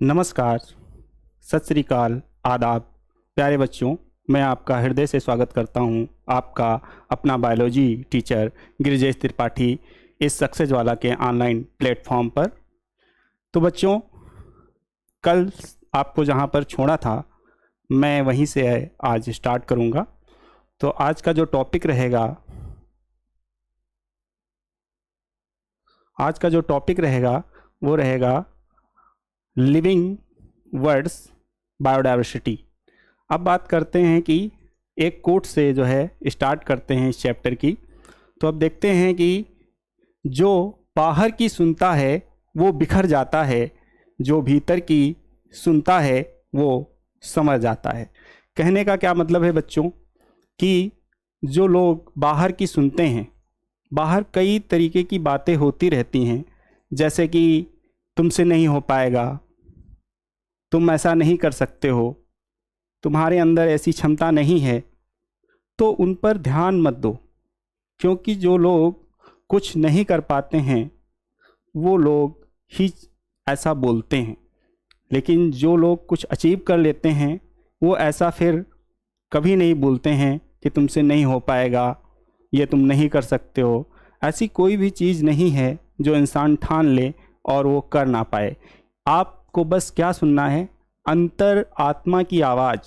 नमस्कार, सत श्री अकाल, आदाब। प्यारे बच्चों, मैं आपका हृदय से स्वागत करता हूं। आपका अपना बायोलॉजी टीचर गिरिजेश त्रिपाठी इस सक्सेस वाला के ऑनलाइन प्लेटफॉर्म पर। तो बच्चों, कल आपको जहां पर छोड़ा था मैं वहीं से आज स्टार्ट करूंगा। तो आज का जो टॉपिक रहेगा वो रहेगा लिविंग वर्ड्स बायोडाइवर्सिटी। अब बात करते हैं कि एक कोट से जो है स्टार्ट करते हैं इस चैप्टर की। तो अब देखते हैं कि जो बाहर की सुनता है वो बिखर जाता है, जो भीतर की सुनता है वो समझ जाता है। कहने का क्या मतलब है बच्चों कि जो लोग बाहर की सुनते हैं, बाहर कई तरीके की बातें होती रहती हैं, जैसे कि तुमसे नहीं हो पाएगा, तुम ऐसा नहीं कर सकते हो, तुम्हारे अंदर ऐसी क्षमता नहीं है, तो उन पर ध्यान मत दो। क्योंकि जो लोग कुछ नहीं कर पाते हैं वो लोग ही ऐसा बोलते हैं, लेकिन जो लोग कुछ अचीव कर लेते हैं वो ऐसा फिर कभी नहीं बोलते हैं कि तुमसे नहीं हो पाएगा, ये तुम नहीं कर सकते हो। ऐसी कोई भी चीज़ नहीं है जो इंसान ठान ले और वो कर ना पाए। आपको बस क्या सुनना है? अंतर आत्मा की आवाज़,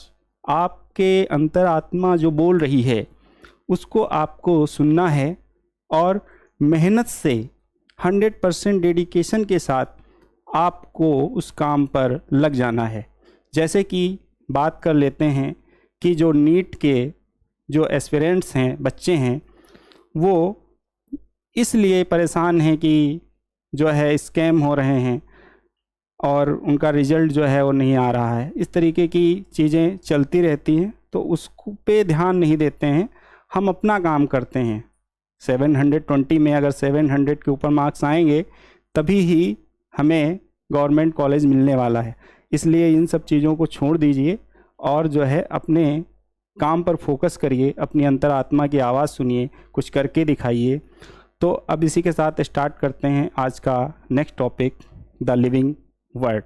आपके अंतर आत्मा जो बोल रही है उसको आपको सुनना है और मेहनत से 100% डेडिकेशन के साथ आपको उस काम पर लग जाना है। जैसे कि बात कर लेते हैं कि जो नीट के जो एस्पिरेंट्स हैं, बच्चे हैं, वो इसलिए परेशान हैं कि जो है स्कैम हो रहे हैं और उनका रिज़ल्ट जो है वो नहीं आ रहा है। इस तरीके की चीज़ें चलती रहती हैं, तो उस पे ध्यान नहीं देते हैं। हम अपना काम करते हैं। 720 में अगर 700 के ऊपर मार्क्स आएंगे तभी ही हमें गवर्नमेंट कॉलेज मिलने वाला है। इसलिए इन सब चीज़ों को छोड़ दीजिए और जो है अपने काम पर फोकस करिए, अपनी अंतरात्मा की आवाज़ सुनिए, कुछ करके दिखाइए। तो अब इसी के साथ स्टार्ट करते हैं आज का next topic, the living word.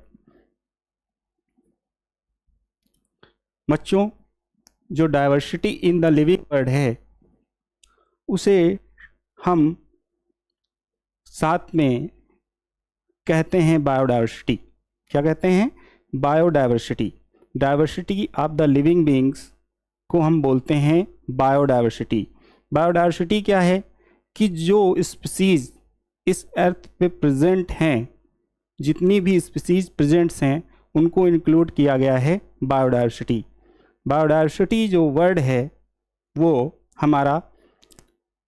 बच्चों, जो diversity in the living word है उसे हम साथ में कहते हैं बायोडाइवर्सिटी। क्या कहते हैं? Biodiversity. Diversity of the living beings को हम बोलते हैं बायोडाइवर्सिटी। बायोडाइवर्सिटी क्या है कि जो स्पीसीज इस अर्थ पे प्रेजेंट हैं, जितनी भी स्पीसीज प्रेजेंट्स हैं उनको इंक्लूड किया गया है बायोडाइवर्सिटी। बायोडाइवर्सिटी जो वर्ड है वो हमारा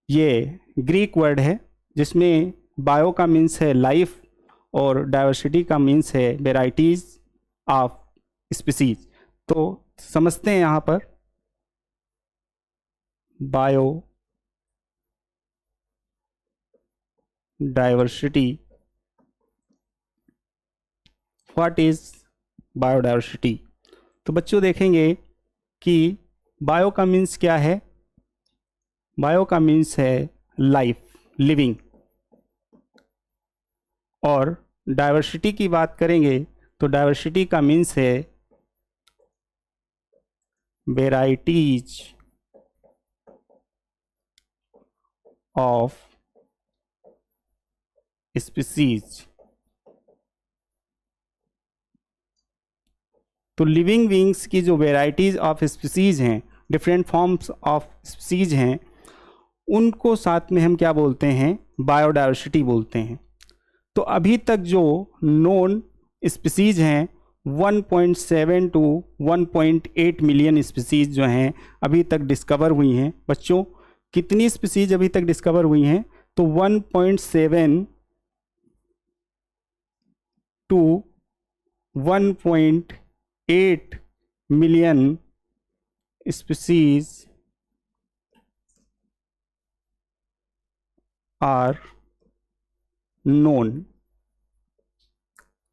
ये ग्रीक वर्ड है, जिसमें बायो का मीन्स है लाइफ और डाइवर्सिटी का मीन्स है वेराइटीज़ ऑफ स्पीसीज। तो समझते हैं यहाँ पर bio diversity. What is biodiversity? तो बच्चों देखेंगे कि बायो का मीन्स क्या है। बायो का मीन्स है लाइफ, लिविंग। और डाइवर्सिटी की बात करेंगे तो डाइवर्सिटी का मीन्स है वेराइटीज ऑफ स्पीसीज। तो लिविंग बीइंग्स की जो वेराइटीज़ ऑफ स्पीसीज हैं, डिफरेंट फॉर्म्स ऑफ स्पीसीज हैं, उनको साथ में हम क्या बोलते हैं? बायोडाइवर्सिटी बोलते हैं। तो अभी तक जो नोन स्पीसीज हैं 1.7 टू 1.8 मिलियन स्पीसीज जो हैं अभी तक डिस्कवर हुई हैं। बच्चों, कितनी स्पीसीज अभी तक डिस्कवर हुई हैं? तो 1.7 to 1.8 million species are known.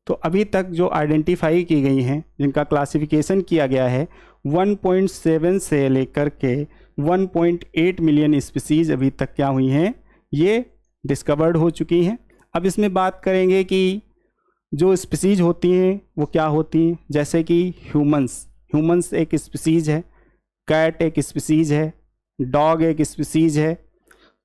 तो अभी तक जो आइडेंटिफाई की गई हैं, जिनका क्लासिफिकेशन किया गया है, 1.7 से लेकर के 1.8 मिलियन स्पीसीज अभी तक क्या हुई हैं? ये डिस्कवर्ड हो चुकी हैं। अब इसमें बात करेंगे कि जो स्पीसीज होती हैं वो क्या होती हैं, जैसे कि ह्यूमंस एक स्पीसीज है, कैट एक स्पीसीज है, डॉग एक स्पीसीज है।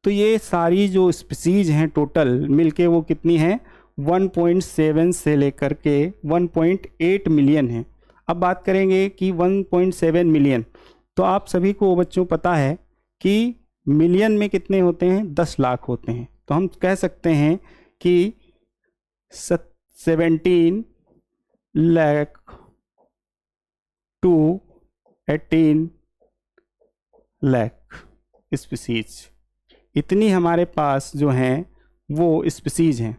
तो ये सारी जो स्पीसीज हैं टोटल मिलके वो कितनी हैं, 1.7 से लेकर के 1.8 मिलियन है। अब बात करेंगे कि 1.7 मिलियन, तो आप सभी को बच्चों पता है कि मिलियन में कितने होते हैं, 10 लाख होते हैं। तो हम कह सकते हैं कि 17 लाख टू 18 लाख स्पीसीज, इतनी हमारे पास जो हैं वो स्पीसीज हैं।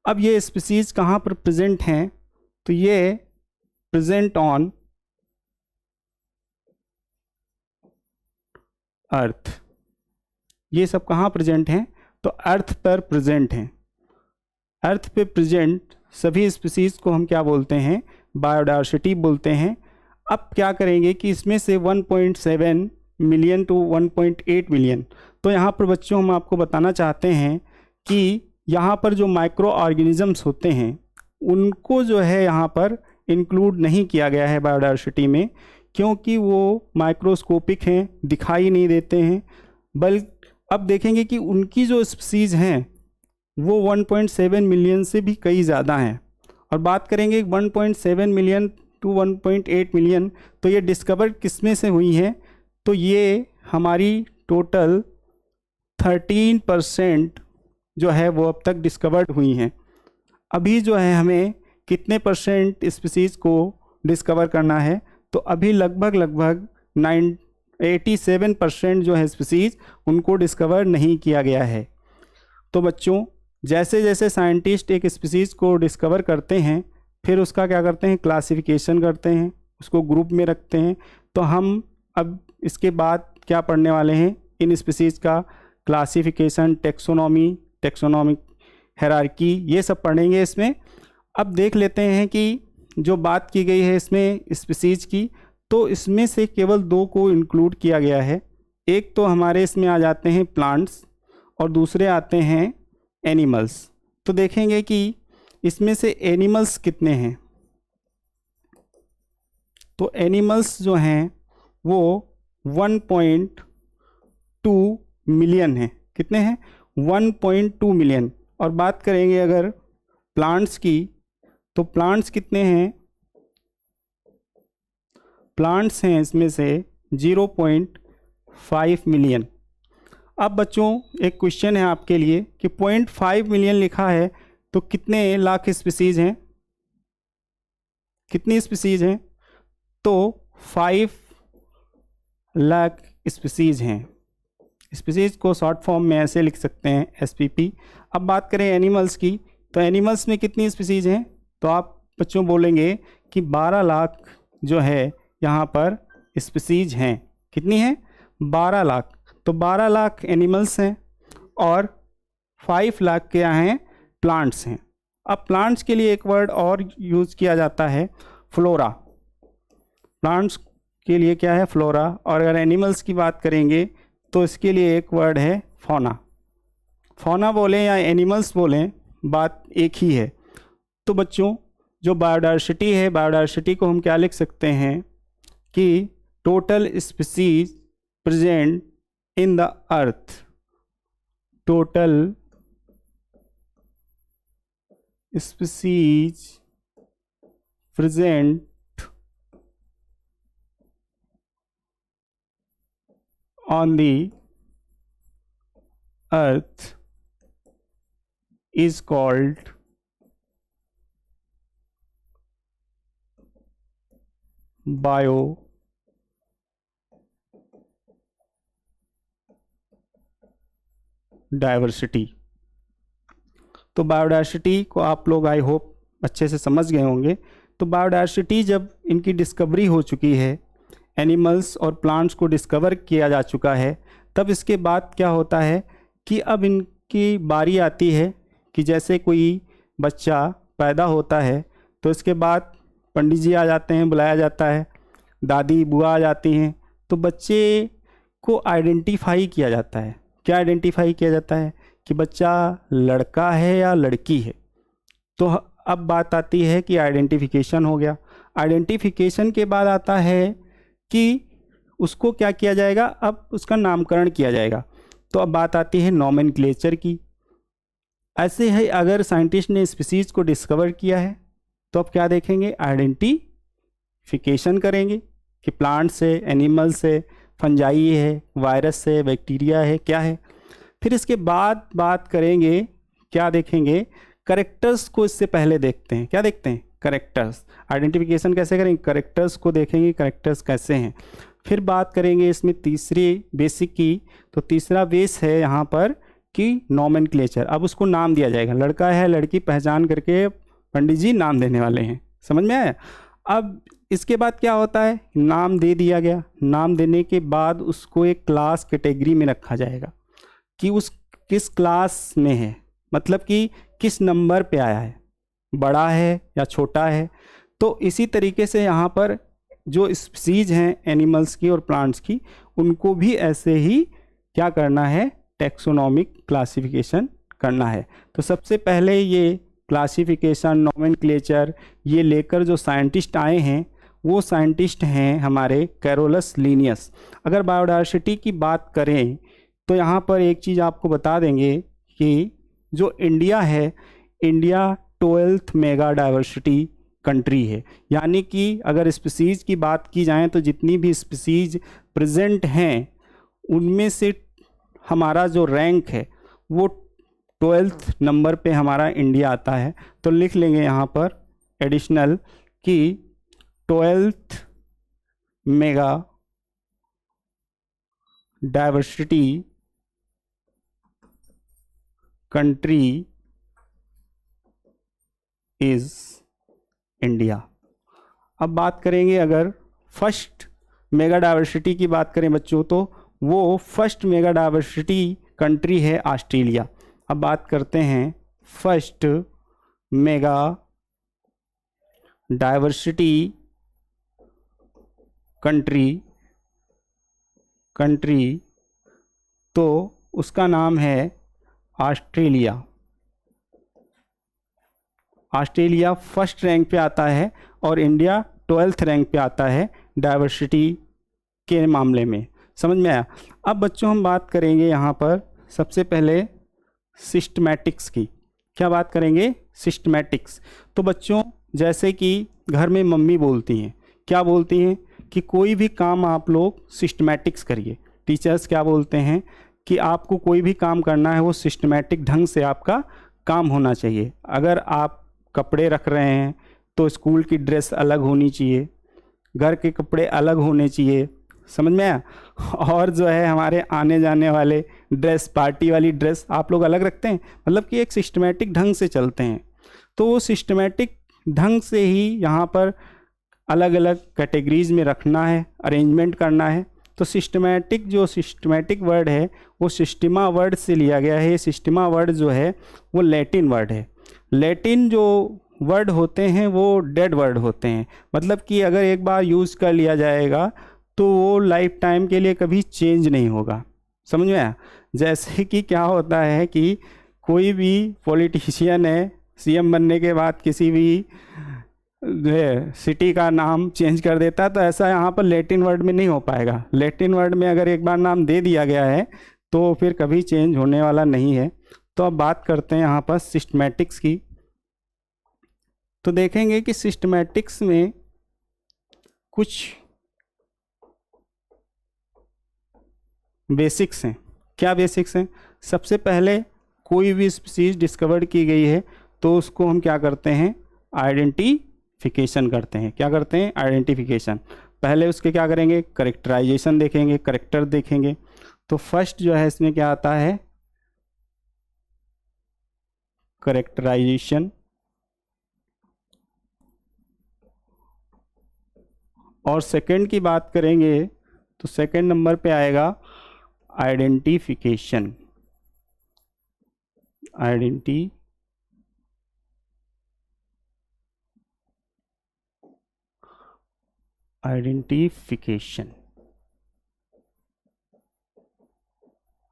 अब ये स्पीसीज कहाँ पर प्रेजेंट हैं, तो ये प्रेजेंट ऑन अर्थ। ये सब कहाँ प्रेजेंट हैं, तो अर्थ पर प्रेजेंट हैं। अर्थ पे प्रेजेंट सभी स्पीसीज को हम क्या बोलते हैं, बायोडायवर्सिटी बोलते हैं। अब क्या करेंगे कि इसमें से 1.7 मिलियन टू 1.8 मिलियन, तो यहाँ पर बच्चों हम आपको बताना चाहते हैं कि यहाँ पर जो माइक्रो ऑर्गेनिजम्स होते हैं उनको जो है यहाँ पर इंक्लूड नहीं किया गया है बायोडायवर्सिटी में, क्योंकि वो माइक्रोस्कोपिक हैं, दिखाई नहीं देते हैं। बल्कि अब देखेंगे कि उनकी जो स्पीसीज हैं वो 1.7 मिलियन से भी कई ज़्यादा हैं। और बात करेंगे 1.7 मिलियन टू 1.8 मिलियन, तो ये डिस्कवर किस में से हुई हैं, तो ये हमारी टोटल 13% जो है वो अब तक डिस्कवर्ड हुई हैं। अभी जो है हमें कितने परसेंट स्पीसीज़ को डिस्कवर करना है, तो अभी लगभग 87% जो है स्पीसीज़ उनको डिस्कवर नहीं किया गया है। तो बच्चों जैसे जैसे साइंटिस्ट एक स्पीसीज़ को डिस्कवर करते हैं फिर उसका क्या करते हैं, क्लासिफिकेशन करते हैं, उसको ग्रुप में रखते हैं। तो हम अब इसके बाद क्या पढ़ने वाले हैं, इन स्पीसीज़ का क्लासिफिकेशन, टेक्सोनॉमिक हायरार्की, ये सब पढ़ेंगे इसमें। अब देख लेते हैं कि जो बात की गई है इसमें स्पीसीज़ की, तो इसमें से केवल 2 को इंक्लूड किया गया है। एक तो हमारे इसमें आ जाते हैं प्लांट्स और दूसरे आते हैं एनिमल्स। तो देखेंगे कि इसमें से एनिमल्स कितने हैं, तो एनिमल्स जो हैं वो 1.2 मिलियन हैं। कितने हैं, 1.2 मिलियन। और बात करेंगे अगर प्लांट्स की, तो प्लांट्स कितने हैं, प्लांट्स हैं इसमें से 0.5 मिलियन। अब बच्चों एक क्वेश्चन है आपके लिए कि 0.5 मिलियन लिखा है तो कितने लाख स्पीसीज़ हैं, कितनी स्पीसीज़ हैं, तो 5 लाख स्पीसीज़ हैं। स्पीसीज़ को शॉर्ट फॉर्म में ऐसे लिख सकते हैं SPP। अब बात करें एनिमल्स की, तो एनिमल्स में कितनी स्पीसीज़ हैं, तो आप बच्चों बोलेंगे कि 12 लाख जो है यहाँ पर स्पीसीज़ हैं। कितनी हैं, 12 लाख। तो 12 लाख एनिमल्स हैं और 5 लाख क्या हैं, प्लांट्स हैं। अब प्लांट्स के लिए एक वर्ड और यूज़ किया जाता है, फ्लोरा। प्लांट्स के लिए क्या है, फ्लोरा। और अगर एनिमल्स की बात करेंगे तो इसके लिए एक वर्ड है फौना। फौना बोलें या एनिमल्स बोलें, बात एक ही है। तो बच्चों जो बायोडायवर्सिटी है, बायोडायवर्सिटी को हम क्या लिख सकते हैं कि total species present in the earth, total species present on the earth is called biodiversity. तो बायोडायवर्सिटी को आप लोग आई होप अच्छे से समझ गए होंगे। तो बायोडायवर्सिटी जब इनकी डिस्कवरी हो चुकी है, एनिमल्स और प्लांट्स को डिस्कवर किया जा चुका है, तब इसके बाद क्या होता है कि अब इनकी बारी आती है कि जैसे कोई बच्चा पैदा होता है तो इसके बाद पंडित जी आ जाते हैं, बुलाया जाता है, दादी बुआ आ जाती हैं, तो बच्चे को आइडेंटिफाई किया जाता है। क्या आइडेंटिफाई किया जाता है कि बच्चा लड़का है या लड़की है। तो अब बात आती है कि आइडेंटिफिकेशन हो गया। आइडेंटिफिकेशन के बाद आता है कि उसको क्या किया जाएगा, अब उसका नामकरण किया जाएगा। तो अब बात आती है नॉमेनक्लेचर की। ऐसे है, अगर साइंटिस्ट ने स्पीसीज को डिस्कवर किया है तो अब क्या देखेंगे, आइडेंटिफिकेशन करेंगे कि प्लांट से, एनिमल से, फंजाई है, वायरस से, बैक्टीरिया है, क्या है। फिर इसके बाद बात करेंगे, क्या देखेंगे, करेक्टर्स को इससे पहले देखते हैं। क्या देखते हैं, करेक्टर्स। आइडेंटिफिकेशन कैसे करेंगे, करेक्टर्स को देखेंगे, करेक्टर्स कैसे हैं। फिर बात करेंगे इसमें तीसरी बेसिक की। तो तीसरा बेस है यहाँ पर कि नॉमेनक्लेचर। अब उसको नाम दिया जाएगा, लड़का है लड़की पहचान करके पंडित जी नाम देने वाले हैं, समझ में आया। अब इसके बाद क्या होता है, नाम दे दिया गया। नाम देने के बाद उसको एक क्लास कैटेगरी में रखा जाएगा कि उस किस क्लास में है, मतलब कि किस नंबर पे आया है, बड़ा है या छोटा है। तो इसी तरीके से यहाँ पर जो स्पीसीज हैं एनिमल्स की और प्लांट्स की, उनको भी ऐसे ही क्या करना है, टैक्सोनॉमिक क्लासिफिकेशन करना है। तो सबसे पहले ये क्लासिफिकेशन, नॉमेनक्लेचर ये लेकर जो साइंटिस्ट आए हैं वो साइंटिस्ट हैं हमारे कैरोलस लिनियस। अगर बायोडायवर्सिटी की बात करें तो यहाँ पर एक चीज़ आपको बता देंगे कि जो इंडिया है, India 12th mega diversity country है। यानी कि अगर स्पीसीज की बात की जाए तो जितनी भी स्पीसीज प्रेजेंट हैं उनमें से हमारा जो रैंक है वो 12th नंबर पे हमारा इंडिया आता है। तो लिख लेंगे यहाँ पर एडिशनल कि 12th mega diversity country is India. अब बात करेंगे, अगर फर्स्ट मेगा डाइवर्सिटी की बात करें बच्चों, तो वो फर्स्ट मेगा डाइवर्सिटी कंट्री है ऑस्ट्रेलिया। अब बात करते हैं फर्स्ट मेगा डाइवर्सिटी कंट्री तो उसका नाम है ऑस्ट्रेलिया। ऑस्ट्रेलिया फर्स्ट रैंक पे आता है और इंडिया 12th रैंक पे आता है डाइवर्सिटी के मामले में, समझ में आया। अब बच्चों हम बात करेंगे यहाँ पर सबसे पहले सिस्टमैटिक्स की। क्या बात करेंगे, सिस्टमैटिक्स। तो बच्चों जैसे कि घर में मम्मी बोलती हैं, क्या बोलती हैं कि कोई भी काम आप लोग सिस्टमैटिक्स करिए। टीचर्स क्या बोलते हैं कि आपको कोई भी काम करना है वो सिस्टमैटिक ढंग से आपका काम होना चाहिए। अगर आप कपड़े रख रहे हैं तो स्कूल की ड्रेस अलग होनी चाहिए, घर के कपड़े अलग होने चाहिए, समझ में आया। और जो है हमारे आने जाने वाले ड्रेस, पार्टी वाली ड्रेस आप लोग अलग रखते हैं, मतलब कि एक सिस्टमैटिक ढंग से चलते हैं। तो वो सिस्टमैटिक ढंग से ही यहाँ पर अलग अलग कैटेगरीज में रखना है, अरेंजमेंट करना है। तो सिस्टमैटिक, जो सिस्टमैटिक वर्ड है वो सिस्टमा वर्ड से लिया गया है। सिस्टमा वर्ड जो है वो लैटिन वर्ड है। लैटिन जो वर्ड होते हैं वो डेड वर्ड होते हैं, मतलब कि अगर एक बार यूज़ कर लिया जाएगा तो वो लाइफ टाइम के लिए कभी चेंज नहीं होगा, समझ में आया। जैसे कि क्या होता है कि कोई भी पॉलिटिशियन है, सीएम बनने के बाद किसी भी सिटी का नाम चेंज कर देता है, तो ऐसा यहाँ पर लैटिन वर्ड में नहीं हो पाएगा। लैटिन वर्ड में अगर एक बार नाम दे दिया गया है तो फिर कभी चेंज होने वाला नहीं है। तो अब बात करते हैं यहाँ पर सिस्टमैटिक्स की। तो देखेंगे कि सिस्टमैटिक्स में कुछ बेसिक्स हैं। क्या बेसिक्स हैं, सबसे पहले कोई भी स्पीसीज डिस्कवर की गई है तो उसको हम क्या करते हैं, आइडेंटिफिकेशन करते हैं। क्या करते हैं, आइडेंटिफिकेशन। पहले उसके क्या करेंगे, करेक्टराइजेशन देखेंगे, करेक्टर देखेंगे। तो फर्स्ट जो है इसमें क्या आता है, करेक्टराइजेशन। और सेकंड की बात करेंगे तो सेकंड नंबर पे आएगा आइडेंटिफिकेशन।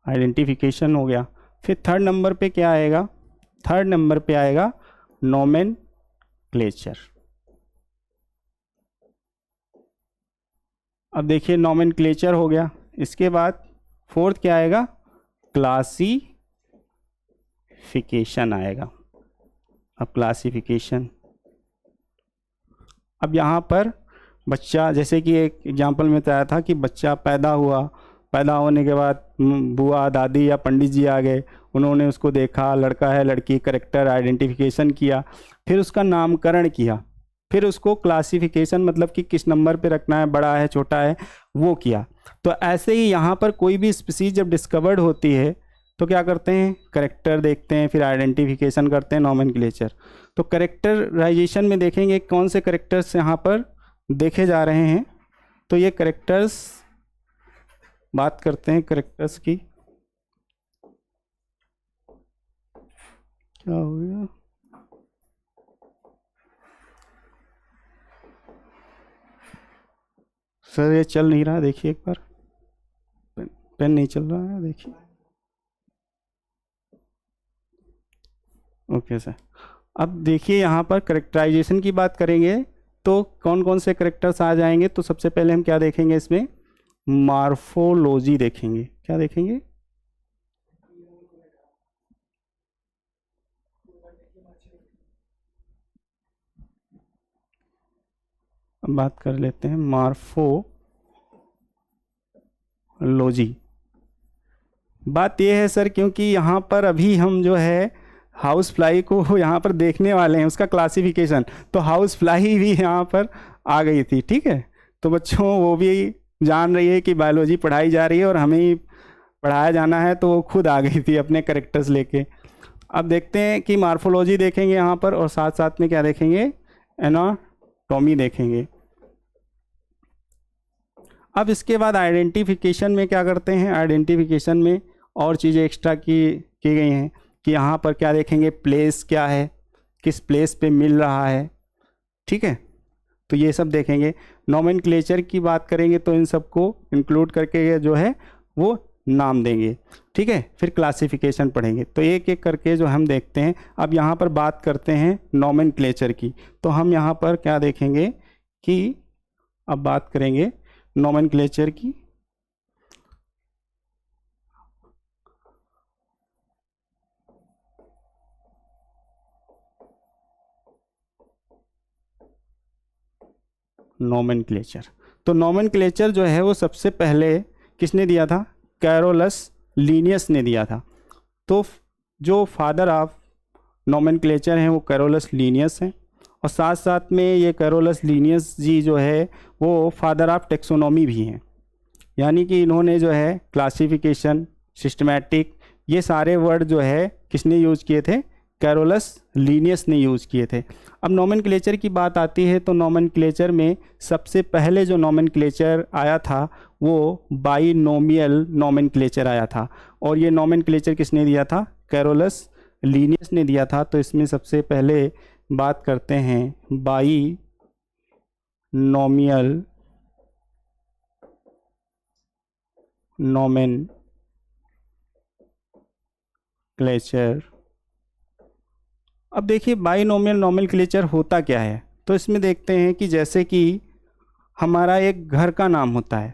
आइडेंटिफिकेशन हो गया। फिर थर्ड नंबर पे क्या आएगा, थर्ड नंबर पे आएगा नॉमेनक्लेचर। अब देखिए नॉमेनक्लेचर हो गया, इसके बाद फोर्थ क्या आएगा, क्लासिफिकेशन आएगा। अब क्लासिफिकेशन, अब यहाँ पर बच्चा, जैसे कि एक एग्जांपल में बताया था कि बच्चा पैदा हुआ, पैदा होने के बाद बुआ दादी या पंडित जी आ गए, उन्होंने उसको देखा, लड़का है लड़की, करेक्टर आइडेंटिफिकेशन किया, फिर उसका नामकरण किया, फिर उसको क्लासिफिकेशन मतलब कि किस नंबर पे रखना है, बड़ा है छोटा है, वो किया। तो ऐसे ही यहाँ पर कोई भी स्पीसीज जब डिस्कवर्ड होती है तो क्या करते हैं, करेक्टर देखते हैं, फिर आइडेंटिफिकेशन करते हैं, नॉमेनक्लेचर। तो करेक्टराइजेशन में देखेंगे कौन से करेक्टर्स यहाँ पर देखे जा रहे हैं। तो ये करेक्टर्स, बात करते हैं करेक्टर्स की। क्या हो गया, सर ये चल नहीं रहा, देखिए एक बार, पेन नहीं चल रहा है, देखिए। ओके सर, अब देखिए यहाँ पर करेक्टराइजेशन की बात करेंगे तो कौन कौन से करेक्टर्स आ जाएंगे। तो सबसे पहले हम क्या देखेंगे, इसमें मॉर्फोलॉजी देखेंगे। क्या देखेंगे, अब बात कर लेते हैं मॉर्फोलॉजी। बात यह है सर, क्योंकि यहाँ पर अभी हम जो है हाउस फ्लाई को यहाँ पर देखने वाले हैं, उसका क्लासिफिकेशन, तो हाउस फ्लाई भी यहाँ पर आ गई थी। ठीक है, तो बच्चों वो भी जान रही है कि बायोलॉजी पढ़ाई जा रही है और हमें ही पढ़ाया जाना है, तो वो खुद आ गई थी अपने करेक्टर्स लेके। अब देखते हैं कि मार्फोलॉजी देखेंगे यहाँ पर, और साथ साथ में क्या देखेंगे, एनाटॉमी देखेंगे। अब इसके बाद आइडेंटिफिकेशन में क्या करते हैं, आइडेंटिफिकेशन में और चीज़ें एक्स्ट्रा की गई हैं कि यहाँ पर क्या देखेंगे, प्लेस क्या है, किस प्लेस पे मिल रहा है। ठीक है, तो ये सब देखेंगे। नॉमेनक्लेचर की बात करेंगे तो इन सबको इंक्लूड करके जो है वो नाम देंगे। ठीक है, फिर क्लासिफिकेशन पढ़ेंगे। तो एक एक करके जो हम देखते हैं। अब यहाँ पर बात करते हैं नॉमेनक्लेचर की, तो हम यहाँ पर क्या देखेंगे कि अब बात करेंगे नॉमेनक्लेचर की। नॉमेनक्लेचर, तो नॉमेनक्लेचर जो है वो सबसे पहले किसने दिया था, कैरोलस लीनियस ने दिया था। तो जो फादर ऑफ नॉमेनक्लेचर हैं वो कैरोलस लीनियस हैं, और साथ साथ में ये कैरोलस लीनियस जी जो है वो फादर ऑफ टेक्सोनॉमी भी हैं। यानी कि इन्होंने जो है क्लासिफिकेशन, सिस्टमैटिक, ये सारे वर्ड जो है किसने यूज़ किए थे, कैरोलस लीनियस ने यूज़ किए थे। अब नॉमेनक्लेचर की बात आती है तो नॉमेनक्लेचर में सबसे पहले जो नॉमेनक्लेचर आया था वो बाइनोमियल नॉमेनक्लेचर आया था, और ये नॉमेनक्लेचर किसने दिया था, कैरोलस लीनियस ने दिया था। तो इसमें सबसे पहले बात करते हैं बाइनोमियल नॉमेनक्लेचर। अब देखिए बाइनोमियल नॉमेनक्लेचर होता क्या है, तो इसमें देखते हैं कि जैसे कि हमारा एक घर का नाम होता है,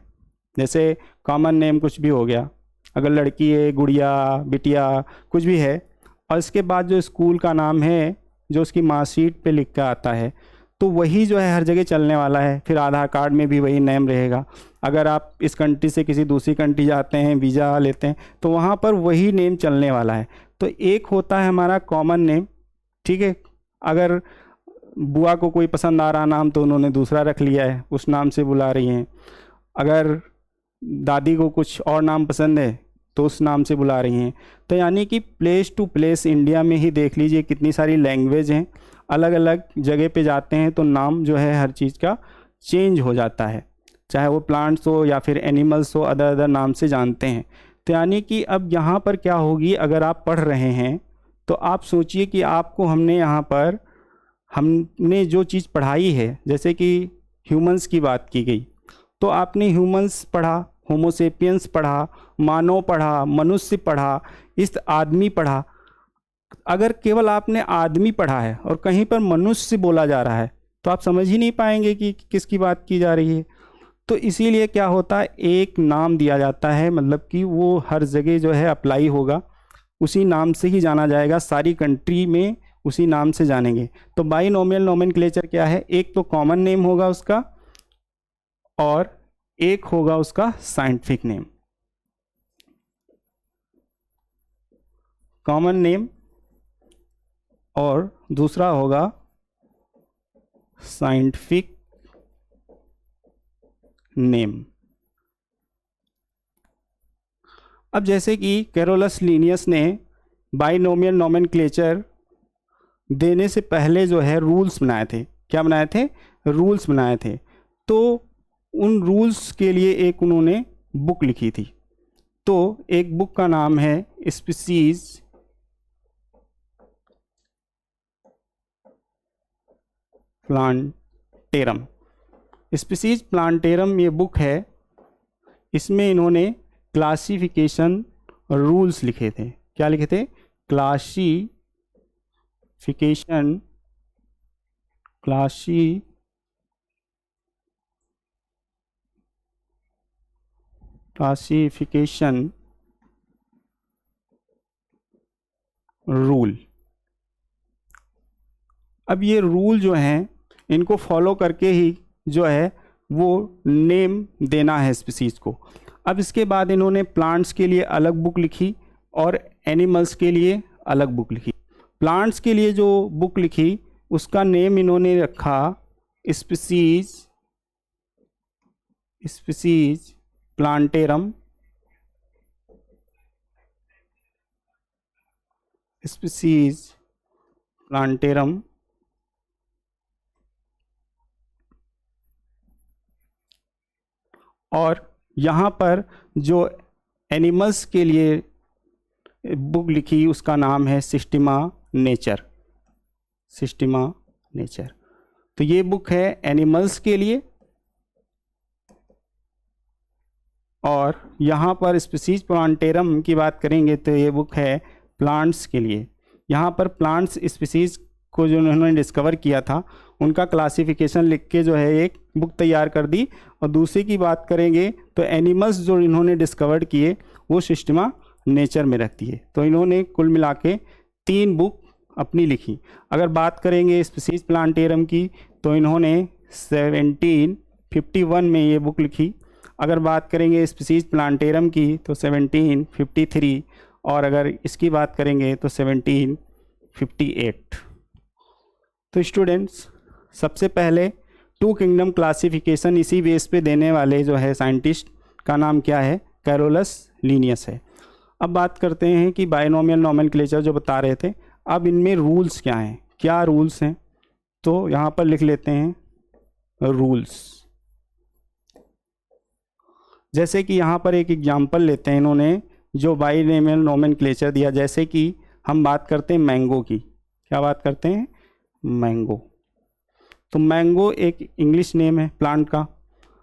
जैसे कॉमन नेम कुछ भी हो गया, अगर लड़की है, गुड़िया, बिटिया, कुछ भी है, और इसके बाद जो स्कूल का नाम है जो उसकी मार्कशीट पे लिख कर आता है, तो वही जो है हर जगह चलने वाला है। फिर आधार कार्ड में भी वही नेम रहेगा। अगर आप इस कंट्री से किसी दूसरी कंट्री जाते हैं, वीज़ा लेते हैं, तो वहाँ पर वही नेम चलने वाला है। तो एक होता है हमारा कॉमन नेम। ठीक है, अगर बुआ को कोई पसंद आ रहा नाम तो उन्होंने दूसरा रख लिया है, उस नाम से बुला रही हैं। अगर दादी को कुछ और नाम पसंद है तो उस नाम से बुला रही हैं। तो यानी कि प्लेस टू प्लेस इंडिया में ही देख लीजिए कितनी सारी लैंग्वेज हैं, अलग अलग जगह पे जाते हैं तो नाम जो है हर चीज़ का चेंज हो जाता है, चाहे वो प्लांट्स हो या फिर एनिमल्स हो, अदर अदर नाम से जानते हैं। तो यानी कि अब यहाँ पर क्या होगी, अगर आप पढ़ रहे हैं तो आप सोचिए कि आपको हमने जो चीज़ पढ़ाई है, जैसे कि ह्यूमंस की बात की गई, तो आपने ह्यूमंस पढ़ा, होमोसेपियंस पढ़ा, मानव पढ़ा, मनुष्य पढ़ा, इस आदमी पढ़ा। अगर केवल आपने आदमी पढ़ा है और कहीं पर मनुष्य बोला जा रहा है तो आप समझ ही नहीं पाएंगे कि किसकी बात की जा रही है। तो इसीलिए क्या होता है, एक नाम दिया जाता है, मतलब कि वो हर जगह जो है अप्लाई होगा, उसी नाम से ही जाना जाएगा, सारी कंट्री में उसी नाम से जानेंगे। तो बाइनोमियल नोमेनक्लेचर क्या है, एक तो कॉमन नेम होगा उसका और एक होगा उसका साइंटिफिक नेम। कॉमन नेम और दूसरा होगा साइंटिफिक नेम। अब जैसे कि कैरोलस लीनियस ने बाइनोमियल नोमेनक्लेचर देने से पहले जो है रूल्स बनाए थे। क्या बनाए थे? रूल्स बनाए थे। तो उन रूल्स के लिए एक उन्होंने बुक लिखी थी। तो एक बुक का नाम है स्पीसीज प्लांटेरम। स्पीसीज प्लांटेरम ये बुक है, इसमें इन्होंने क्लासिफिकेशन रूल्स लिखे थे। क्या लिखे थे? Classification rule. अब ये रूल जो हैं इनको फॉलो करके ही जो है वो नेम देना है स्पीसीज को। अब इसके बाद इन्होंने प्लांट्स के लिए अलग बुक लिखी और एनिमल्स के लिए अलग बुक लिखी। प्लांट्स के लिए जो बुक लिखी उसका नेम इन्होंने रखा स्पीसीज प्लांटेरम। Species plantarum. और यहाँ पर जो एनिमल्स के लिए बुक लिखी उसका नाम है सिस्टीमा नेचर। तो ये बुक है एनिमल्स के लिए, और यहाँ पर स्पीसीज प्लांटेरम की बात करेंगे तो ये बुक है प्लांट्स के लिए। यहाँ पर प्लांट्स स्पीसीज को जो उन्होंने डिस्कवर किया था उनका क्लासिफिकेशन लिख के जो है एक बुक तैयार कर दी। और दूसरी की बात करेंगे तो एनिमल्स जो इन्होंने डिस्कवर किए वो सिस्टीमा नेचर में रखती है। तो इन्होंने कुल मिला के 3 बुक अपनी लिखी। अगर बात करेंगे स्पीसीज प्लांटेरम की तो इन्होंने 1751 में ये बुक लिखी। अगर बात करेंगे स्पीसीज प्लांटेरम की तो 1753, और अगर इसकी बात करेंगे तो 1758। तो स्टूडेंट्स, सबसे पहले 2 किंगडम क्लासिफिकेशन इसी बेस पे देने वाले जो है साइंटिस्ट का नाम क्या है? कैरोलस लीनियस है। अब बात करते हैं कि बाइनोमियल नोमेनक्लेचर जो बता रहे थे, अब इनमें रूल्स क्या हैं, क्या रूल्स हैं, तो यहाँ पर लिख लेते हैं रूल्स। जैसे कि यहाँ पर एक एग्जांपल लेते हैं इन्होंने जो बाइनोमियल नोमेनक्लेचर दिया। जैसे कि हम बात करते हैं मैंगो की। क्या बात करते हैं? मैंगो। तो मैंगो एक इंग्लिश नेम है प्लांट का।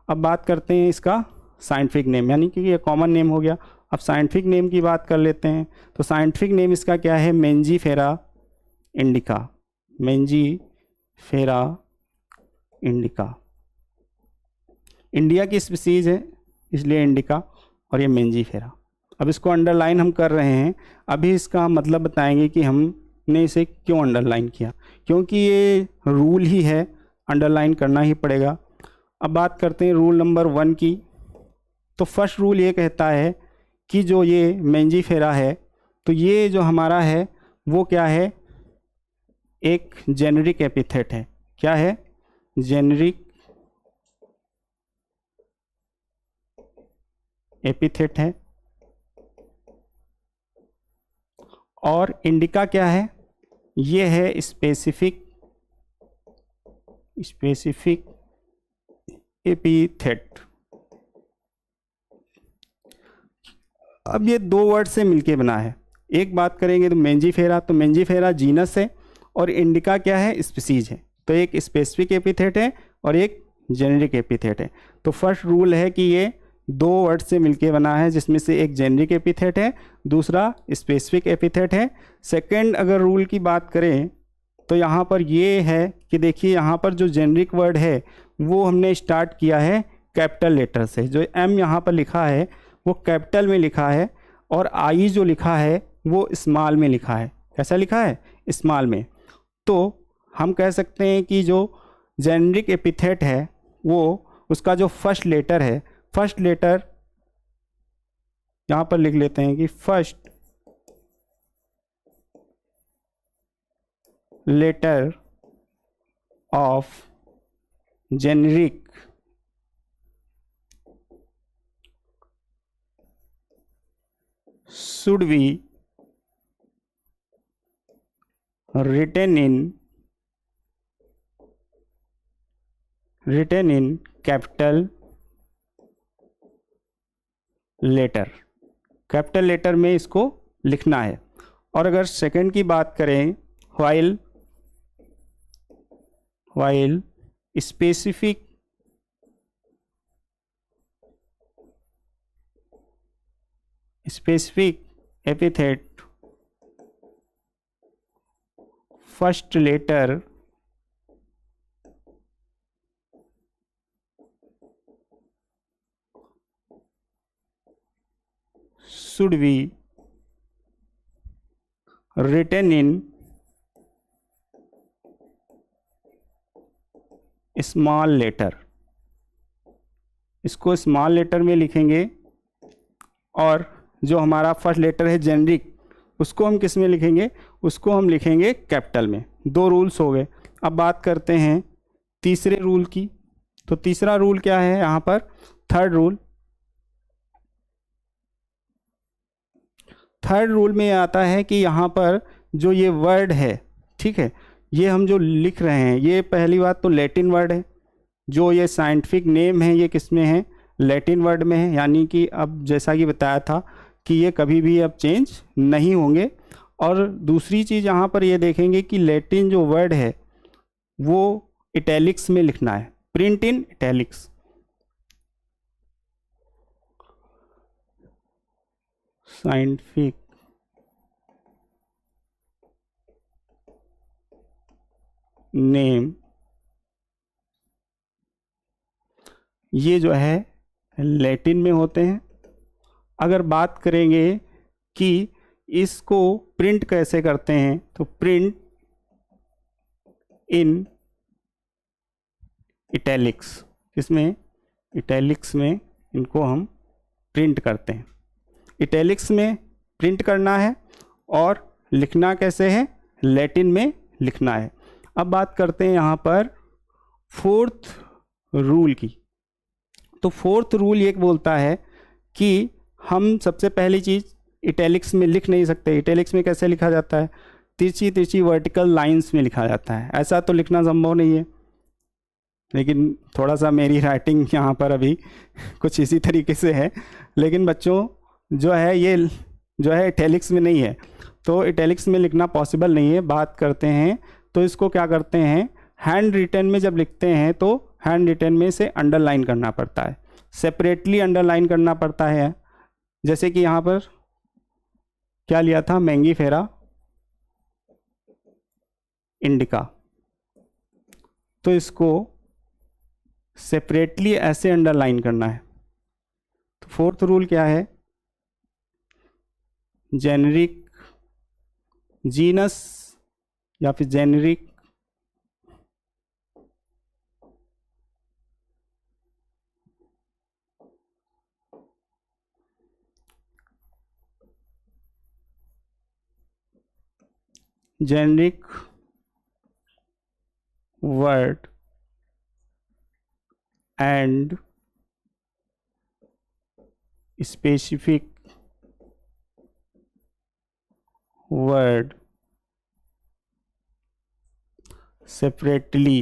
अब बात करते हैं इसका साइंटिफिक नेम, यानी कि ये कॉमन नेम हो गया। अब साइंटिफिक नेम की बात कर लेते हैं। तो साइंटिफिक नेम इसका क्या है? Mangifera indica. Mangifera indica India की स्पीसीज है इसलिए इंडिका, और ये मेंजीफेरा। अब इसको अंडरलाइन हम कर रहे हैं। अभी इसका मतलब बताएंगे कि हमने इसे क्यों अंडरलाइन किया, क्योंकि ये रूल ही है, अंडरलाइन करना ही पड़ेगा। अब बात करते हैं रूल नंबर 1 की। तो फर्स्ट रूल ये कहता है कि जो ये मेंजीफेरा है तो ये जो हमारा है वो क्या है? एक जेनेरिक एपिथेट है। क्या है? जेनेरिक एपिथेट है। और इंडिका क्या है? ये है स्पेसिफिक एपिथेट। अब ये 2 वर्ड से मिलके बना है। एक बात करेंगे तो मेंजीफेरा, तो मेंजीफेरा जीनस है और इंडिका क्या है? स्पीसीज है। तो एक स्पेसिफिक एपिथेट है और एक जेनेरिक एपिथेट है। तो फर्स्ट रूल है कि ये दो वर्ड से मिलके बना है, जिसमें से एक जेनरिक एपिथेट है, दूसरा स्पेसिफिक एपिथेट है। सेकंड अगर रूल की बात करें तो यहाँ पर ये है कि देखिए यहाँ पर जो जेनरिक वर्ड है वो हमने स्टार्ट किया है कैपिटल लेटर से। जो एम यहाँ पर लिखा है वो कैपिटल में लिखा है, और आई जो लिखा है वो स्मॉल में लिखा है। कैसा लिखा है? स्मॉल में। तो हम कह सकते हैं कि जो जेनरिक एपिथेट है वो उसका जो फर्स्ट लेटर है, फर्स्ट लेटर यहाँ पर लिख लेते हैं कि first letter of generic should be written in capital letter. Capital letter में इसको लिखना है। और अगर सेकंड की बात करें, while specific epithet first letter should be written in small letter. इसको स्मॉल लेटर में लिखेंगे, और जो हमारा फर्स्ट लेटर है जेनरिक उसको हम किस में लिखेंगे? उसको हम लिखेंगे कैपिटल में। दो रूल्स हो गए। अब बात करते हैं तीसरे रूल की। तो तीसरा रूल क्या है यहाँ पर? थर्ड रूल में आता है कि यहाँ पर जो ये वर्ड है, ठीक है, ये हम जो लिख रहे हैं, ये पहली बात तो लैटिन वर्ड है। जो ये साइंटिफिक नेम है ये किस में है? लैटिन वर्ड में है। यानी कि अब जैसा कि बताया था कि ये कभी भी अब चेंज नहीं होंगे। और दूसरी चीज़ यहाँ पर ये देखेंगे कि लैटिन जो वर्ड है वो इटैलिक्स में लिखना है, print in italics. Scientific name, ये जो है लैटिन में होते हैं। अगर बात करेंगे कि इसको प्रिंट कैसे करते हैं, तो प्रिंट इन इटैलिक्स, इसमें इटैलिक्स में इनको हम प्रिंट करते हैं। इटैलिक्स में प्रिंट करना है और लिखना कैसे है? लैटिन में लिखना है। अब बात करते हैं यहाँ पर फोर्थ रूल की। तो फोर्थ रूल ये बोलता है कि हम सबसे पहली चीज़ इटैलिक्स में लिख नहीं सकते। इटैलिक्स में कैसे लिखा जाता है? तिरछी तिरछी वर्टिकल लाइंस में लिखा जाता है। ऐसा तो लिखना संभव नहीं है, लेकिन थोड़ा सा मेरी राइटिंग यहाँ पर अभी कुछ इसी तरीके से है। लेकिन बच्चों जो है ये जो है इटैलिक्स में नहीं है, तो इटैलिक्स में लिखना पॉसिबल नहीं है। बात करते हैं तो इसको क्या करते हैं, हैंड रिटन में जब लिखते हैं तो हैंड रिटन में से अंडरलाइन करना पड़ता है, सेपरेटली अंडरलाइन करना पड़ता है। जैसे कि यहाँ पर क्या लिया था, मैंगीफेरा इंडिका, तो इसको सेपरेटली ऐसे अंडरलाइन करना है। तो फोर्थ रूल क्या है, जेनरिक जीनस या फिर generic generic word and specific word separately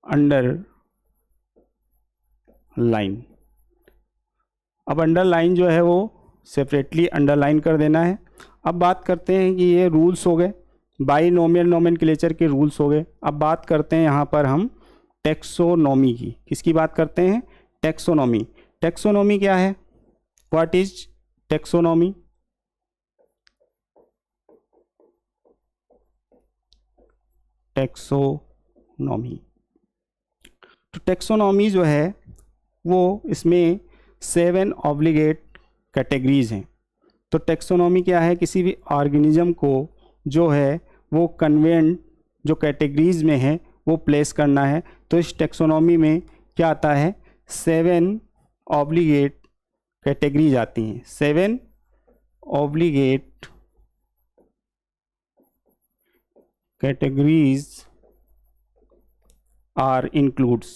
underline. अब अंडरलाइन जो है वो सेपरेटली अंडरलाइन कर देना है। अब बात करते हैं कि ये रूल्स हो गए, बाइनोमियल नोमेनक्लेचर के रूल्स हो गए। अब बात करते हैं यहाँ पर हम टेक्सोनॉमी की। किसकी बात करते हैं? टेक्सोनॉमी। टेक्सोनॉमी क्या है? What is taxonomy? टेक्सोनॉमी, तो टेक्सोनॉमी जो है वो इसमें 7 ऑब्लिगेट कैटेगरीज हैं। तो टेक्सोनॉमी क्या है? किसी भी ऑर्गेनिज्म को जो है वो कन्वेंट जो कैटेगरीज में है वो प्लेस करना है। तो इस टेक्सोनॉमी में क्या आता है? 7 ऑब्लिगेट कैटेगरीज आती हैं। 7 obligate categories are includes.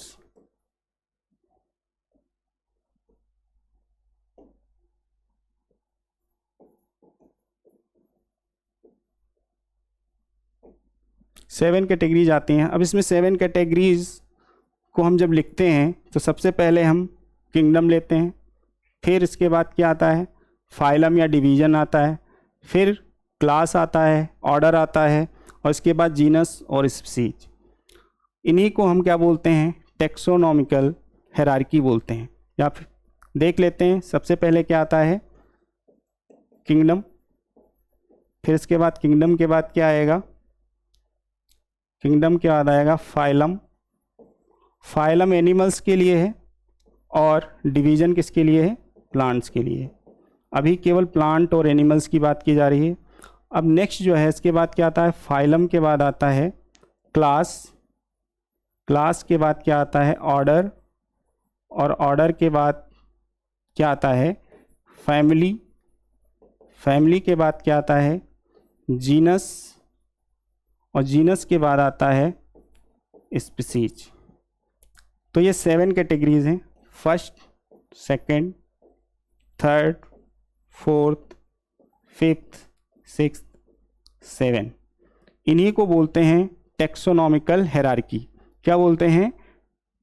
Seven categories आती हैं। अब इसमें 7 कैटेगरीज को हम जब लिखते हैं तो सबसे पहले हम किंगडम लेते हैं, फिर इसके बाद क्या आता है? फाइलम या डिवीज़न आता है, फिर क्लास आता है, ऑर्डर आता है, और इसके बाद जीनस और स्पीसीज। इन्हीं को हम क्या बोलते हैं? टेक्सोनॉमिकल हायरार्की बोलते हैं। या फिर देख लेते हैं, सबसे पहले क्या आता है? किंगडम, फिर इसके बाद किंगडम के बाद क्या आएगा? किंगडम के बाद आएगा फाइलम। फाइलम एनिमल्स के लिए है और डिवीज़न किसके लिए है? प्लांट्स के लिए। अभी केवल प्लांट और एनिमल्स की बात की जा रही है। अब नेक्स्ट जो है इसके बाद क्या आता है? फाइलम के बाद आता है क्लास, क्लास के बाद क्या आता है? ऑर्डर, और ऑर्डर के बाद क्या आता है? फैमिली, फैमिली के बाद क्या आता है? जीनस, और जीनस के बाद आता है स्पीसीज। तो ये 7 कैटेगरीज हैं। First, second, third, fourth, fifth, sixth, 7। इन्हीं को बोलते हैं टेक्सोनॉमिकल हायरार्की। क्या बोलते हैं?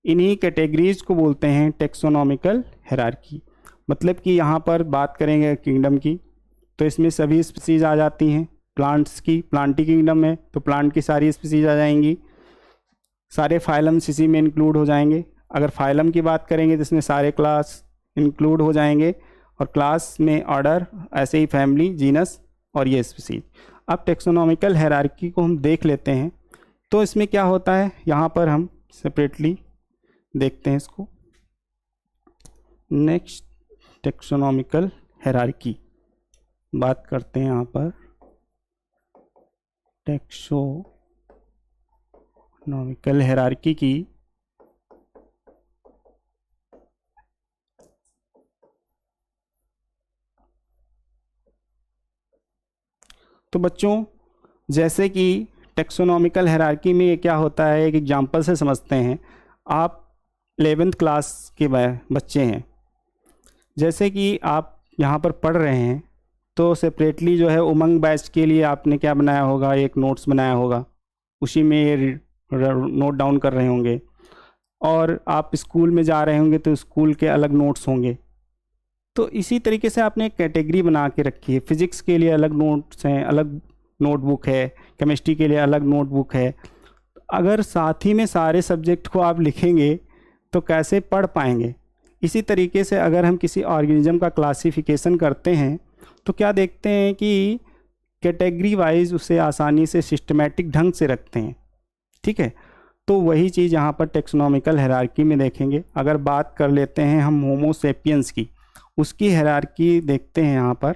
इन्हीं कैटेगरीज को बोलते हैं टेक्सोनॉमिकल हायरार्की। मतलब कि यहाँ पर बात करेंगे किंगडम की तो इसमें सभी स्पीसीज आ जाती हैं। प्लांट्स की, प्लांटी किंगडम है तो प्लांट की सारी स्पीसीज आ जाएंगी। सारे फाइलम्स इसी में इंक्लूड हो जाएंगे। अगर फाइलम की बात करेंगे तो इसमें सारे क्लास इंक्लूड हो जाएंगे, और क्लास में ऑर्डर, ऐसे ही फैमिली, जीनस और ये स्पीसीज। अब टेक्सोनॉमिकल हायरार्की को हम देख लेते हैं। तो इसमें क्या होता है, यहाँ पर हम सेपरेटली देखते हैं इसको। नेक्स्ट, टेक्सोनॉमिकल हायरार्की बात करते हैं यहाँ पर। टेक्सोनॉमिकल हायरार्की की तो बच्चों, जैसे कि टेक्सोनॉमिकल हायरार्की में ये क्या होता है, एक एग्जांपल से समझते हैं। आप 11th क्लास के बच्चे हैं, जैसे कि आप यहाँ पर पढ़ रहे हैं तो सेपरेटली जो है उमंग बैच के लिए आपने क्या बनाया होगा? एक नोट्स बनाया होगा, उसी में ये नोट डाउन कर रहे होंगे। और आप स्कूल में जा रहे होंगे तो स्कूल के अलग नोट्स होंगे। तो इसी तरीके से आपने एक कैटेगरी बना के रखी है। फिज़िक्स के लिए अलग नोट्स हैं, अलग नोटबुक है, केमिस्ट्री के लिए अलग नोटबुक है। अगर साथ ही में सारे सब्जेक्ट को आप लिखेंगे तो कैसे पढ़ पाएंगे? इसी तरीके से अगर हम किसी ऑर्गेनिज्म का क्लासिफिकेशन करते हैं तो क्या देखते हैं कि कैटेगरी वाइज उसे आसानी से सिस्टमेटिक ढंग से रखते हैं। ठीक है, तो वही चीज़ यहाँ पर टेक्सोनॉमिकल हायरार्की में देखेंगे। अगर बात कर लेते हैं हम होमो सेपियंस की, उसकी हायरार्की देखते हैं। यहाँ पर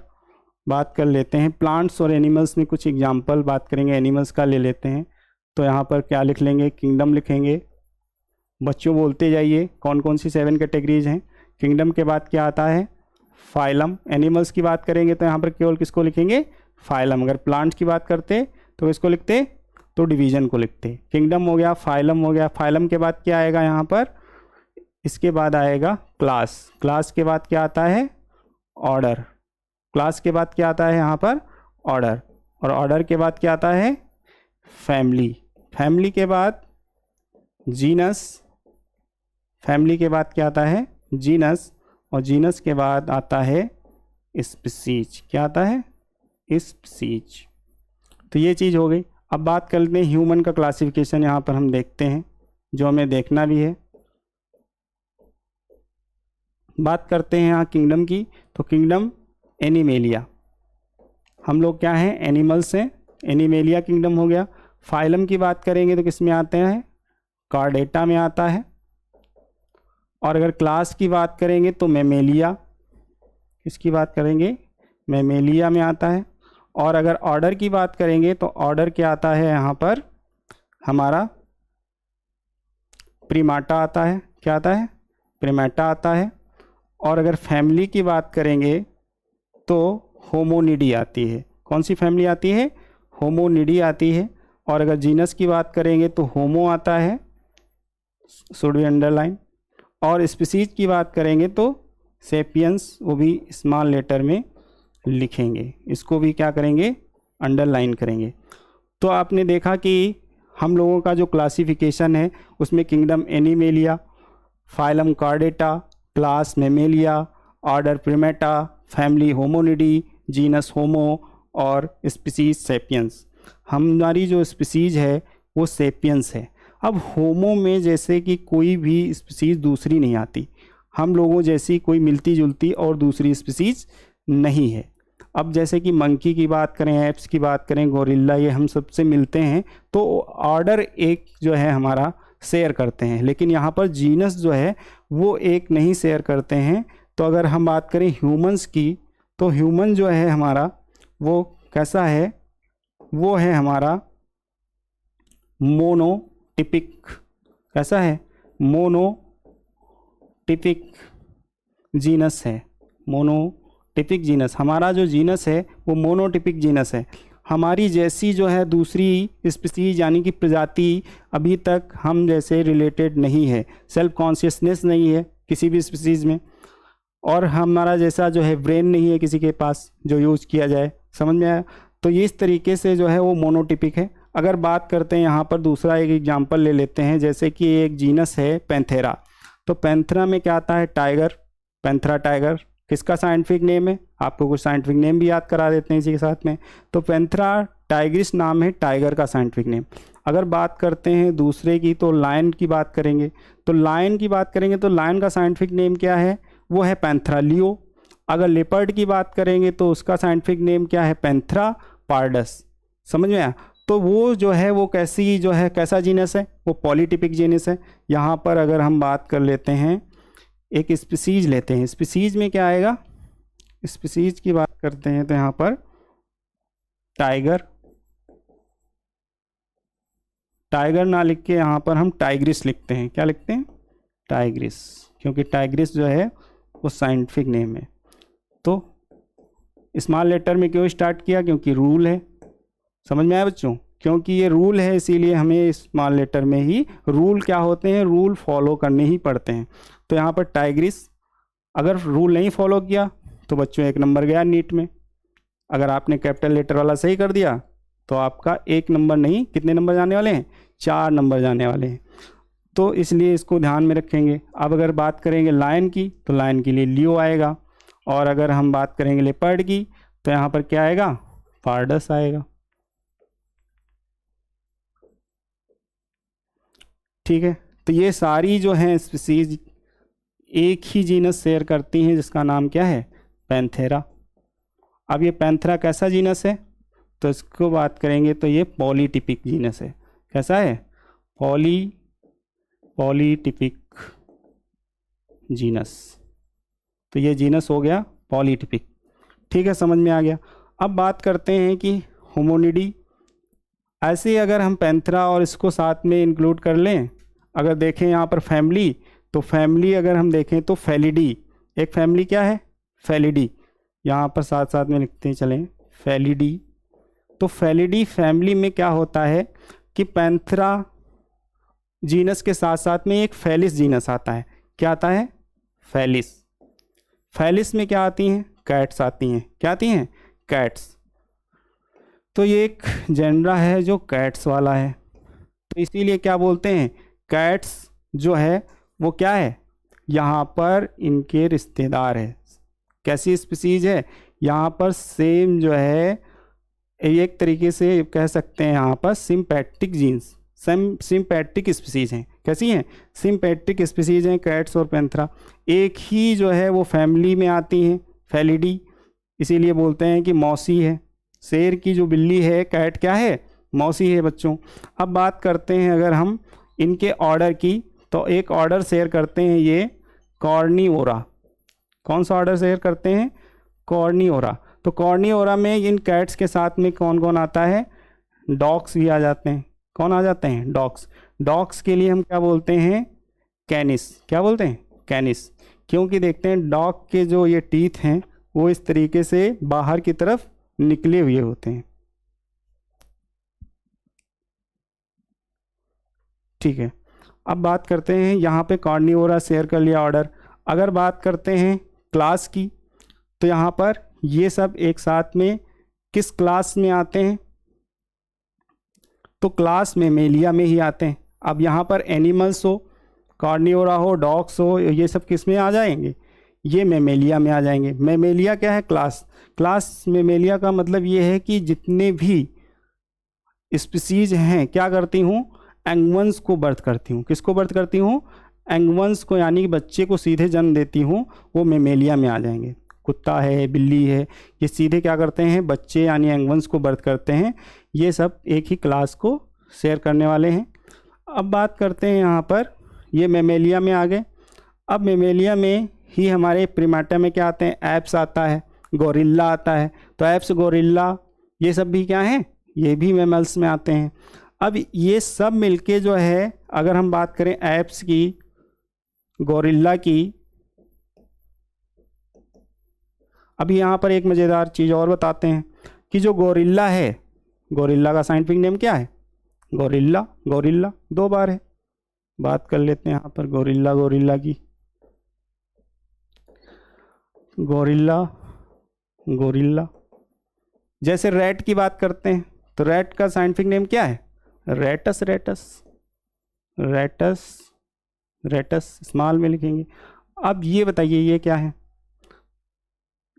बात कर लेते हैं प्लांट्स और एनिमल्स में कुछ एग्जांपल बात करेंगे। एनिमल्स का ले लेते हैं तो यहाँ पर क्या लिख लेंगे? किंगडम लिखेंगे। बच्चों बोलते जाइए कौन कौन सी 7 कैटेगरीज हैं। किंगडम के बाद क्या आता है? फाइलम। एनिमल्स की बात करेंगे तो यहाँ पर केवल किसको लिखेंगे? फाइलम। अगर प्लांट्स की बात करते तो इसको लिखते तो डिवीज़न को लिखते। किंगडम हो गया, फाइलम हो गया। फाइलम के बाद क्या आएगा यहाँ पर? इसके बाद आएगा क्लास। क्लास के बाद क्या आता है? ऑर्डर। क्लास के बाद क्या आता है यहाँ पर? ऑर्डर। और ऑर्डर के बाद क्या आता है? फैमिली। फैमिली के बाद जीनस। फैमिली के बाद क्या आता है? जीनस। और जीनस के बाद आता है स्पीसीज। क्या आता है? स्पीसीज। तो ये चीज़ हो गई। अब बात कर लेते हैं ह्यूमन का क्लासिफिकेशन, यहाँ पर हम देखते हैं जो हमें देखना भी है। बात करते हैं यहाँ किंगडम की, तो किंगडम एनिमेलिया, हम लोग क्या हैं, एनिमल्स हैं, एनिमेलिया किंगडम हो गया। फाइलम की बात करेंगे तो किस में आते हैं, कार्डेटा में आता है। और अगर क्लास की बात करेंगे तो मैमेलिया, किसकी बात करेंगे, मैमेलिया में आता है। और अगर ऑर्डर की बात करेंगे तो ऑर्डर क्या आता है यहाँ पर, हमारा प्रीमाटा आता है। क्या आता है, प्रीमाटा आता है। और अगर फैमिली की बात करेंगे तो होमोनिडी आती है। कौन सी फैमिली आती है, होमोनिडी आती है। और अगर जीनस की बात करेंगे तो होमो आता है, शुड बी अंडरलाइन। और स्पीसीज की बात करेंगे तो सेपियंस, वो भी स्मॉल लेटर में लिखेंगे, इसको भी क्या करेंगे, अंडरलाइन करेंगे। तो आपने देखा कि हम लोगों का जो क्लासिफिकेशन है उसमें kingdom Animalia, phylum Chordata, class Mammalia, order Primata, family Hominidae, genus Homo और स्पीसीज सेपियंस। हमारी जो स्पीसीज है वो सेपियंस है। अब होमो में जैसे कि कोई भी स्पीसीज दूसरी नहीं आती, हम लोगों जैसी कोई मिलती जुलती और दूसरी स्पीसीज नहीं है। अब जैसे कि मंकी की बात करें, एप्स की बात करें, गोरिल्ला, ये हम सबसे मिलते हैं तो ऑर्डर एक जो है हमारा शेयर करते हैं, लेकिन यहाँ पर जीनस जो है वो एक नहीं शेयर करते हैं। तो अगर हम बात करें ह्यूमंस की, तो ह्यूमन जो है हमारा वो कैसा है, वो है हमारा मोनोटिपिक। कैसा है, मोनोटिपिक जीनस है, मोनोटिपिक जीनस। हमारा जो जीनस है वो मोनोटिपिक जीनस है। हमारी जैसी जो है दूसरी स्पीसीज यानी कि प्रजाति अभी तक हम जैसे रिलेटेड नहीं है, सेल्फ कॉन्शियसनेस नहीं है किसी भी स्पीसीज में, और हमारा जैसा जो है ब्रेन नहीं है किसी के पास जो यूज किया जाए। समझ में आया? तो ये इस तरीके से जो है वो मोनोटिपिक है। अगर बात करते हैं यहाँ पर दूसरा एक एग्जांपल ले लेते हैं, जैसे कि एक जीनस है पैंथेरा। तो पैंथेरा में क्या आता है, टाइगर, पैंथेरा टाइगर। किसका साइंटिफिक नेम है, आपको कुछ साइंटिफिक नेम भी याद करा देते हैं इसी के साथ में। तो पैंथेरा टाइग्रिस नाम है टाइगर का साइंटिफिक नेम। अगर बात करते हैं दूसरे की, तो लायन की बात करेंगे, तो लायन की बात करेंगे तो लायन का साइंटिफिक नेम क्या है, वो है पैंथेरा लियो। अगर लेपर्ड की बात करेंगे तो उसका साइंटिफिक नेम क्या है, पैंथेरा पार्डस। समझ में आया? तो वो जो है वो कैसी जो है, कैसा जीनस है, वो पॉलीटिपिक जीनस है। यहाँ पर अगर हम बात कर लेते हैं, एक स्पीसीज लेते हैं, स्पीसीज में क्या आएगा, स्पीसीज की बात करते हैं तो यहाँ पर टाइगर, टाइगर ना लिख के यहाँ पर हम टाइग्रिस लिखते हैं। क्या लिखते हैं, टाइग्रिस, क्योंकि टाइग्रिस जो है वो साइंटिफिक नेम है। तो स्मॉल लेटर में क्यों स्टार्ट किया, क्योंकि रूल है। समझ में आया बच्चों? क्योंकि ये रूल है इसीलिए हमें स्मॉल लेटर में ही, रूल क्या होते हैं, रूल फॉलो करने ही पड़ते हैं। तो यहाँ पर टाइग्रिस, अगर रूल नहीं फॉलो किया तो बच्चों 1 नंबर गया नीट में। अगर आपने कैपिटल लेटर वाला सही कर दिया तो आपका 1 नंबर नहीं, कितने नंबर जाने वाले हैं, 4 नंबर जाने वाले हैं। तो इसलिए इसको ध्यान में रखेंगे। अब अगर बात करेंगे लायन की, तो लायन के लिए लियो आएगा। और अगर हम बात करेंगे लेपर्ड की, तो यहाँ पर क्या आएगा, पार्डस आएगा। ठीक है? तो ये सारी जो हैं स्पीसीज एक ही जीनस शेयर करती हैं, जिसका नाम क्या है, पैंथेरा। अब ये पैंथेरा कैसा जीनस है, तो इसको बात करेंगे तो ये पॉलीटिपिक जीनस है। कैसा है, पॉलीटिपिक जीनस। तो ये जीनस हो गया पॉलीटिपिक। ठीक है, समझ में आ गया। अब बात करते हैं कि होमोनिडी। ऐसे ही अगर हम पैंथेरा और इसको साथ में इंक्लूड कर लें, अगर देखें यहाँ पर फैमिली, तो फैमिली अगर हम देखें तो फेलिडी, एक फैमिली क्या है, फेलिडी। यहाँ पर साथ साथ में लिखते चलें, फेलिडी। तो फेलिडी फैमिली में क्या होता है कि पैंथेरा जीनस के साथ साथ में एक फेलिस जीनस आता है। क्या आता है, फेलिस। फेलिस में क्या आती हैं, कैट्स आती हैं। क्या आती हैं, कैट्स। तो ये एक जेनरा है जो कैट्स वाला है। तो इसीलिए क्या बोलते हैं, कैट्स जो है वो क्या है, यहाँ पर इनके रिश्तेदार है। कैसी स्पीसीज है, यहाँ पर सेम जो है एक तरीके से कह सकते हैं यहाँ पर सिम्पैटिक जीन्स, सिम्पैटिक स्पीसीज हैं। कैसी हैं? सिम्पैटिक स्पीसीज हैं कैट्स और पैंथरा। एक ही जो है वो फैमिली में आती हैं, फेलिडी, इसीलिए बोलते हैं कि मौसी है। शेर की जो बिल्ली है कैट क्या है? मौसी है बच्चों। अब बात करते हैं अगर हम इनके ऑर्डर की, तो एक ऑर्डर शेयर करते हैं ये कॉर्निओरा। कौन सा ऑर्डर शेयर करते हैं? कॉर्निओरा। तो कॉर्निओरा में इन कैट्स के साथ में कौन कौन आता है? डॉग्स भी आ जाते हैं। कौन आ जाते हैं? डॉग्स। डॉग्स के लिए हम क्या बोलते हैं? कैनिस। क्या बोलते हैं? कैनिस। क्योंकि देखते हैं डॉग के जो ये टीथ हैं वो इस तरीके से बाहर की तरफ निकले हुए होते हैं। ठीक है, अब बात करते हैं यहाँ पे कॉर्निओरा शेयर कर लिया ऑर्डर। अगर बात करते हैं क्लास की, तो यहाँ पर ये सब एक साथ में किस क्लास में आते हैं? तो क्लास मेमेलिया में ही आते हैं। अब यहाँ पर एनिमल्स हो, कॉर्निओरा हो, डॉग्स हो, ये सब किस में आ जाएंगे? ये मेमेलिया में आ जाएंगे। मेमेलिया क्या है? क्लास। क्लास मेमेलिया का मतलब ये है कि जितने भी स्पीसीज हैं क्या करती हूँ? एंगवंस को बर्थ करती हूँ। किसको बर्थ करती हूँ? एंगवंस को, यानी कि बच्चे को सीधे जन्म देती हूँ, वो मेमेलिया में आ जाएंगे। कुत्ता है, बिल्ली है, ये सीधे क्या करते हैं? बच्चे यानी एंगवंस को बर्थ करते हैं। ये सब एक ही क्लास को शेयर करने वाले हैं। अब बात करते हैं यहाँ पर, ये मेमेलिया में आ गए। अब मेमेलिया में ही हमारे प्रिमाटा में क्या आते हैं? एप्स आता है, गोरिल्ला आता है। तो एप्स, गोरिल्ला, ये सब भी क्या हैं? ये भी मैमल्स में आते हैं। अब ये सब मिलके जो है, अगर हम बात करें एप्स की, गोरिल्ला की, अभी यहाँ पर एक मज़ेदार चीज़ और बताते हैं कि जो गोरिल्ला है, गोरिल्ला का साइंटिफिक नेम क्या है? गोरिल्ला। गोरिल्ला 2 बार है। बात कर लेते हैं यहाँ पर गोरिल्ला, गोरिल्ला की। Gorilla, gorilla. जैसे रैट की बात करते हैं, तो रैट का साइंटिफिक नेम क्या है? Rattus. Rattus, Rattus, Rattus small में लिखेंगे। अब ये बताइए ये क्या है?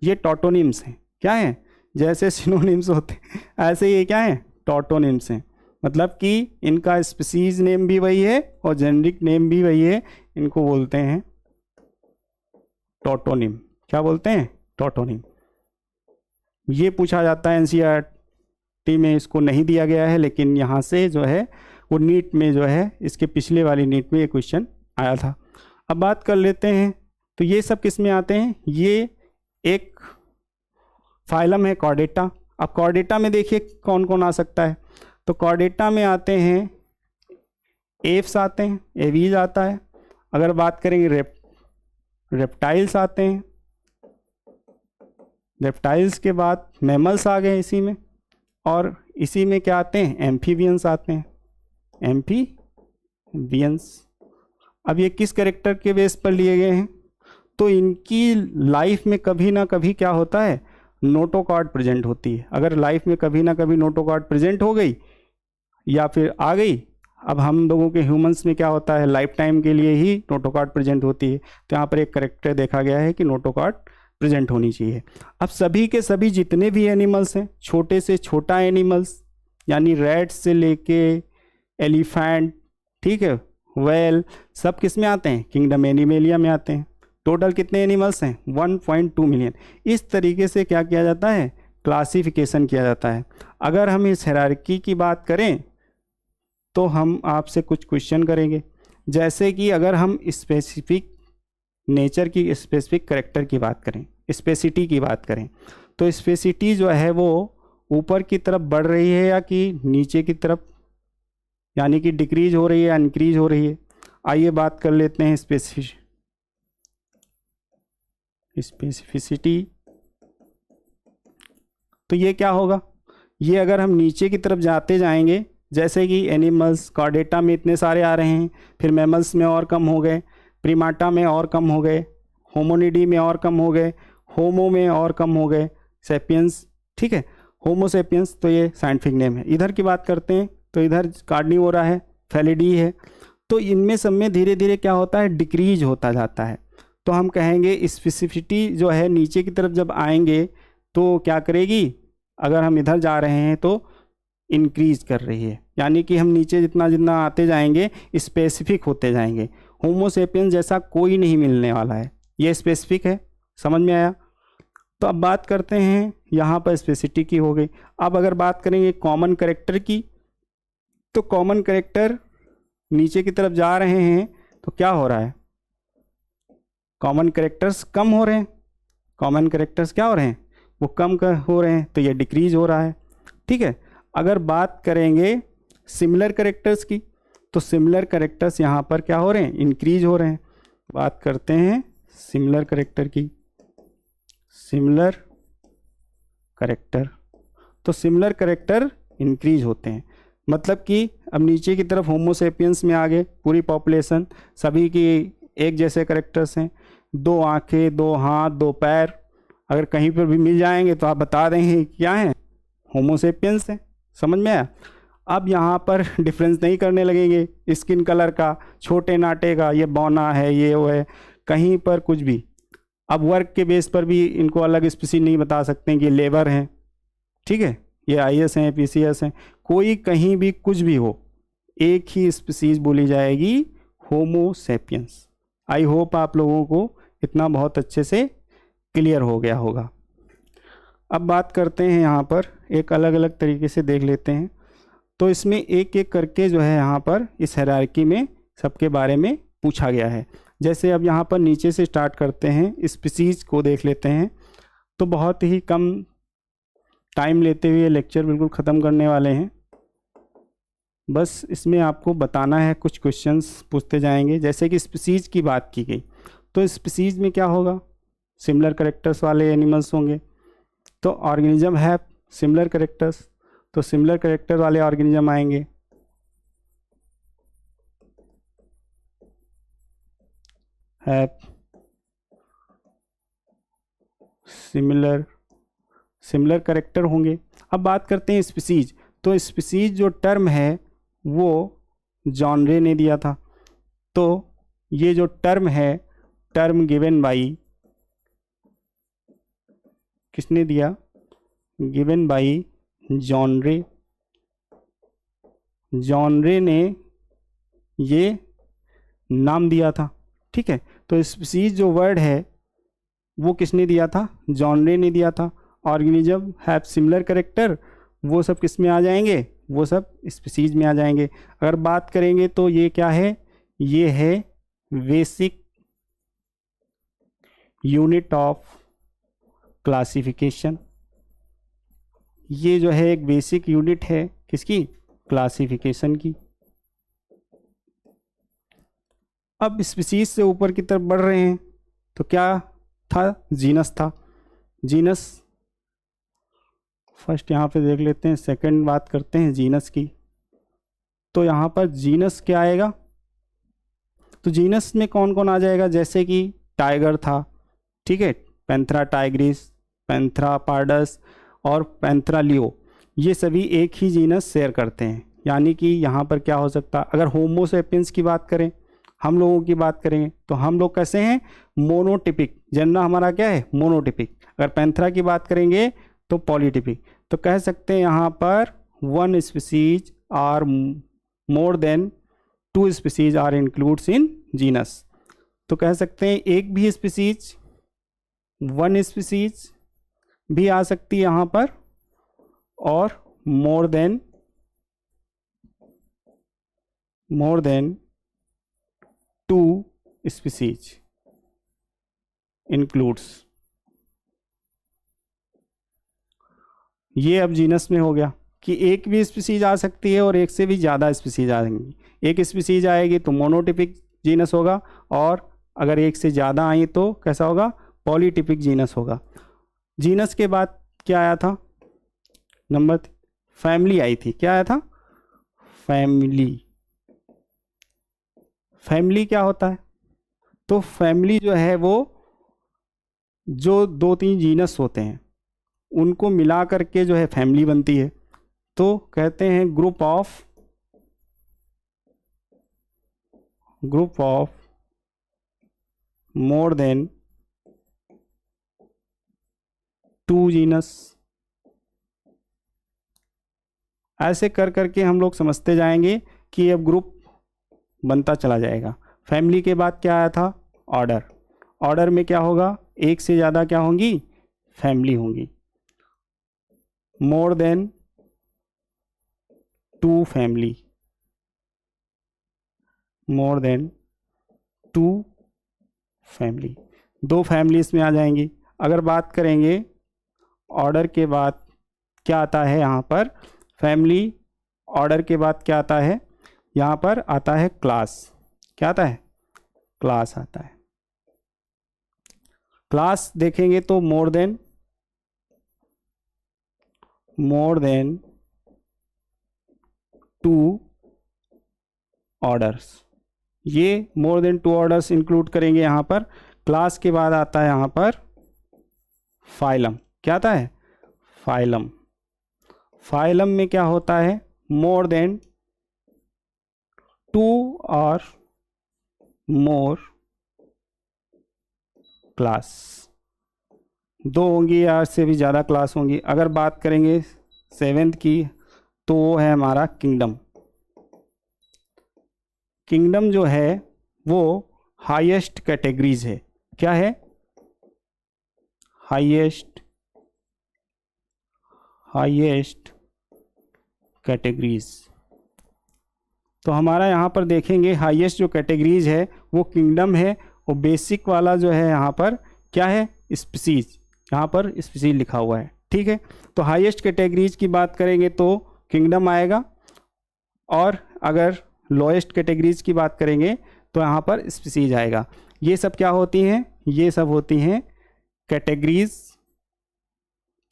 ये टॉटोनिम्स हैं। क्या हैं? जैसे सिनोनिम्स होते हैं ऐसे ये क्या हैं? टॉटोनिम्स हैं। मतलब कि इनका स्पीसीज नेम भी वही है और जेनरिक नेम भी वही है। इनको बोलते हैं टॉटोनिम। क्या बोलते हैं? टॉटोनिम। ये पूछा जाता है एनसीईआरटी में, इसको नहीं दिया गया है, लेकिन यहाँ से जो है वो नीट में जो है, इसके पिछले वाली नीट में ये क्वेश्चन आया था। अब बात कर लेते हैं, तो ये सब किस में आते हैं? ये एक फाइलम है कॉर्डेटा। अब कॉर्डेटा में देखिए कौन कौन आ सकता है। तो कॉर्डेटा में आते हैं एप्स आते हैं, एवीज आता है। अगर बात करेंगे रेप्टाइल्स आते हैं। रेप्टाइल्स के बाद मैमल्स आ गए इसी में, और इसी में क्या आते हैं? एम्फीबियंस आते हैं। एम्फीबियंस। अब ये किस कैरेक्टर के बेस पर लिए गए हैं? तो इनकी लाइफ में कभी ना कभी क्या होता है? नोटोकॉर्ड प्रेजेंट होती है। अगर लाइफ में कभी ना कभी नोटोकॉर्ड प्रेजेंट हो गई या फिर आ गई, अब हम लोगों के ह्यूमंस में क्या होता है? लाइफ टाइम के लिए ही नोटोकॉर्ड प्रेजेंट होती है। तो यहाँ पर एक कैरेक्टर देखा गया है कि नोटोकॉर्ड प्रेजेंट होनी चाहिए। अब सभी के सभी जितने भी एनिमल्स हैं, छोटे से छोटा एनिमल्स, यानी रैट से लेके एलिफेंट, ठीक है, वेल, सब किस में आते हैं? किंगडम एनिमेलिया में आते हैं। टोटल कितने एनिमल्स हैं? 1.2 मिलियन। इस तरीके से क्या किया जाता है? क्लासिफिकेशन किया जाता है। अगर हम इस हायरार्की की बात करें तो हम आपसे कुछ क्वेश्चन करेंगे, जैसे कि अगर हम स्पेसिफिक नेचर की, स्पेसिफिक कैरेक्टर की बात करें, स्पेसिटी की बात करें, तो स्पेसिटी जो है वो ऊपर की तरफ बढ़ रही है या कि नीचे की तरफ, यानी कि डिक्रीज हो रही है या इंक्रीज हो रही है? आइए बात कर लेते हैं स्पेसिफिसिटी। तो ये क्या होगा? ये अगर हम नीचे की तरफ जाते जाएंगे, जैसे कि एनिमल्स, कॉर्डेटा में इतने सारे आ रहे हैं, फिर मैमल्स में और कम हो गए, प्रीमाटा में और कम हो गए, होमोनिडी में और कम हो गए, होमो में और कम हो गए, सेपियंस, ठीक है, होमोसेपियंस। तो ये साइंटिफिक नेम है। इधर की बात करते हैं, तो इधर कार्निवोरा है, फेलिडी है। तो इनमें सब में धीरे धीरे क्या होता है? डिक्रीज होता जाता है। तो हम कहेंगे स्पेसिफिसिटी जो है नीचे की तरफ जब आएंगे तो क्या करेगी? अगर हम इधर जा रहे हैं तो इंक्रीज कर रही है, यानी कि हम नीचे जितना जितना आते जाएंगे स्पेसिफिक होते जाएंगे। होमो सेपियंस जैसा कोई नहीं मिलने वाला है, ये स्पेसिफिक है। समझ में आया? तो अब बात करते हैं, यहाँ पर स्पेसिटी की हो गई। अब अगर बात करेंगे कॉमन करेक्टर की, तो कॉमन करेक्टर नीचे की तरफ जा रहे हैं तो क्या हो रहा है, कॉमन करेक्टर्स कम हो रहे हैं। कॉमन करेक्टर्स क्या हो रहे हैं, वो हो रहे हैं, तो ये डिक्रीज हो रहा है। ठीक है। अगर बात करेंगे सिमिलर करेक्टर्स की, तो सिमिलर करेक्टर्स यहाँ पर क्या हो रहे हैं, इंक्रीज हो रहे हैं। बात करते हैं सिमिलर करेक्टर की। सिमिलर करेक्टर, तो सिमिलर करेक्टर इंक्रीज होते हैं, मतलब कि अब नीचे की तरफ होमो सेपियंस में आ गए, पूरी पॉपुलेशन, सभी की एक जैसे करेक्टर्स हैं। 2 आंखें, 2 हाथ, 2 पैर अगर कहीं पर भी मिल जाएंगे तो आप बता देंगे क्या है, होमो सेपियंस है। समझ में आया? अब यहाँ पर डिफरेंस नहीं करने लगेंगे स्किन कलर का, छोटे नाटे का, ये बौना है, ये वो है, कहीं पर कुछ भी। अब वर्क के बेस पर भी इनको अलग स्पीसीज नहीं बता सकते कि लेबर हैं, ठीक है, ये आईएस हैं, पीसीएस हैं, कोई कहीं भी कुछ भी हो, एक ही स्पीसीज बोली जाएगी, होमो सेपियंस। आई होप आप लोगों को इतना बहुत अच्छे से क्लियर हो गया होगा। अब बात करते हैं यहाँ पर एक अलग अलग तरीके से देख लेते हैं। तो इसमें एक एक करके जो है यहाँ पर इस हायरार्की में सबके बारे में पूछा गया है। जैसे अब यहाँ पर नीचे से स्टार्ट करते हैं, स्पीसीज को देख लेते हैं। तो बहुत ही कम टाइम लेते हुए लेक्चर बिल्कुल ख़त्म करने वाले हैं। बस इसमें आपको बताना है, कुछ क्वेश्चंस पूछते जाएंगे। जैसे कि स्पीसीज की बात की गई, तो स्पीसीज में क्या होगा, सिमिलर करेक्टर्स वाले एनिमल्स होंगे। तो ऑर्गेनिज्म है सिमिलर करेक्टर्स, तो सिमिलर करेक्टर वाले ऑर्गेनिज्म आएंगे। है सिमिलर करेक्टर होंगे। अब बात करते हैं स्पीसीज। तो स्पीसीज जो टर्म है वो जॉनरे ने दिया था। तो ये जो टर्म है, टर्म गिवन बाई, किसने दिया, गिवन बाई जॉनरे। जॉनरे ने ये नाम दिया था। ठीक है। तो स्पीसीज जो वर्ड है वो किसने दिया था, जॉनरे ने दिया था। ऑर्गेनिज्म हैव सिमिलर करेक्टर, वो सब किस में आ जाएंगे, वो सब स्पीसीज में आ जाएंगे। अगर बात करेंगे तो ये क्या है, ये है बेसिक यूनिट ऑफ क्लासिफिकेशन। ये जो है एक बेसिक यूनिट है किसकी, क्लासिफिकेशन की। अब स्पीसीज से ऊपर की तरफ बढ़ रहे हैं तो क्या था, जीनस था। जीनस फर्स्ट यहाँ पे देख लेते हैं, सेकंड बात करते हैं जीनस की। तो यहाँ पर जीनस क्या आएगा, तो जीनस में कौन कौन आ जाएगा, जैसे कि टाइगर था, ठीक है, पैंथरा टाइग्रिस, पैंथरा पार्डस और पैंथरा लियो, ये सभी एक ही जीनस शेयर करते हैं। यानी कि यहाँ पर क्या हो सकता, अगर होमो सेपियंस की बात करें, हम लोगों की बात करेंगे तो हम लोग कैसे हैं, मोनोटिपिक, जनरा हमारा क्या है, मोनोटिपिक। अगर पैंथरा की बात करेंगे तो पॉलीटिपिक। तो कह सकते हैं यहाँ पर 1 species are more than 2 species are includes in genus. तो कह सकते हैं एक भी स्पीसीज, 1 स्पीसीज भी आ सकती है यहाँ पर, और मोर देन 2 स्पीसीज इंक्लूड्स। ये अब जीनस में हो गया कि एक भी स्पीसीज आ सकती है और एक से भी ज़्यादा स्पीसीज आएंगी। एक स्पीसीज आएगी तो मोनोटिपिक जीनस होगा, और अगर एक से ज़्यादा आई तो कैसा होगा, पॉलीटिपिक जीनस होगा। जीनस के बाद क्या आया था, नंबर फैमिली आई थी। क्या आया था, फैमिली। फैमिली क्या होता है, तो फैमिली जो है वो जो 2-3 जीनस होते हैं उनको मिला करके जो है फैमिली बनती है। तो कहते हैं group of more than 2 genus ऐसे कर करके हम लोग समझते जाएंगे कि अब ग्रुप बनता चला जाएगा। फैमिली के बाद क्या आया था? ऑर्डर। ऑर्डर में क्या होगा? एक से ज़्यादा क्या होंगी? फैमिली होंगी। मोर देन 2 फैमिली, मोर देन 2 फैमिली, 2 फैमिली इसमें आ जाएंगी। अगर बात करेंगे ऑर्डर के बाद क्या आता है यहाँ पर? फैमिली। ऑर्डर के बाद क्या आता है? यहाँ पर आता है क्लास। क्या आता है? क्लास आता है। क्लास देखेंगे तो मोर देन 2 ऑर्डर्स, ये मोर देन 2 ऑर्डर्स इंक्लूड करेंगे यहाँ पर। क्लास के बाद आता है यहाँ पर फाइलम। क्या आता है? फाइलम। फाइलम में क्या होता है? मोर देन 2 और मोर क्लास, 2 होंगी या इससे भी ज़्यादा क्लास होंगी। अगर बात करेंगे 7th की तो वो है हमारा किंगडम। किंगडम जो है वो हाईएस्ट कैटेगरीज है। क्या है? Highest categories. तो हमारा यहाँ पर देखेंगे हाईएस्ट जो कैटेगरीज है वो किंगडम है, और बेसिक वाला जो है यहाँ पर क्या है? स्पीसीज। यहाँ पर स्पीसीज लिखा हुआ है। ठीक है, तो हाईएस्ट कैटेगरीज की बात करेंगे तो किंगडम आएगा, और अगर लोएस्ट कैटेगरीज की बात करेंगे तो यहाँ पर स्पीसीज आएगा। ये सब क्या होती हैं? ये सब होती हैं कैटेगरीज।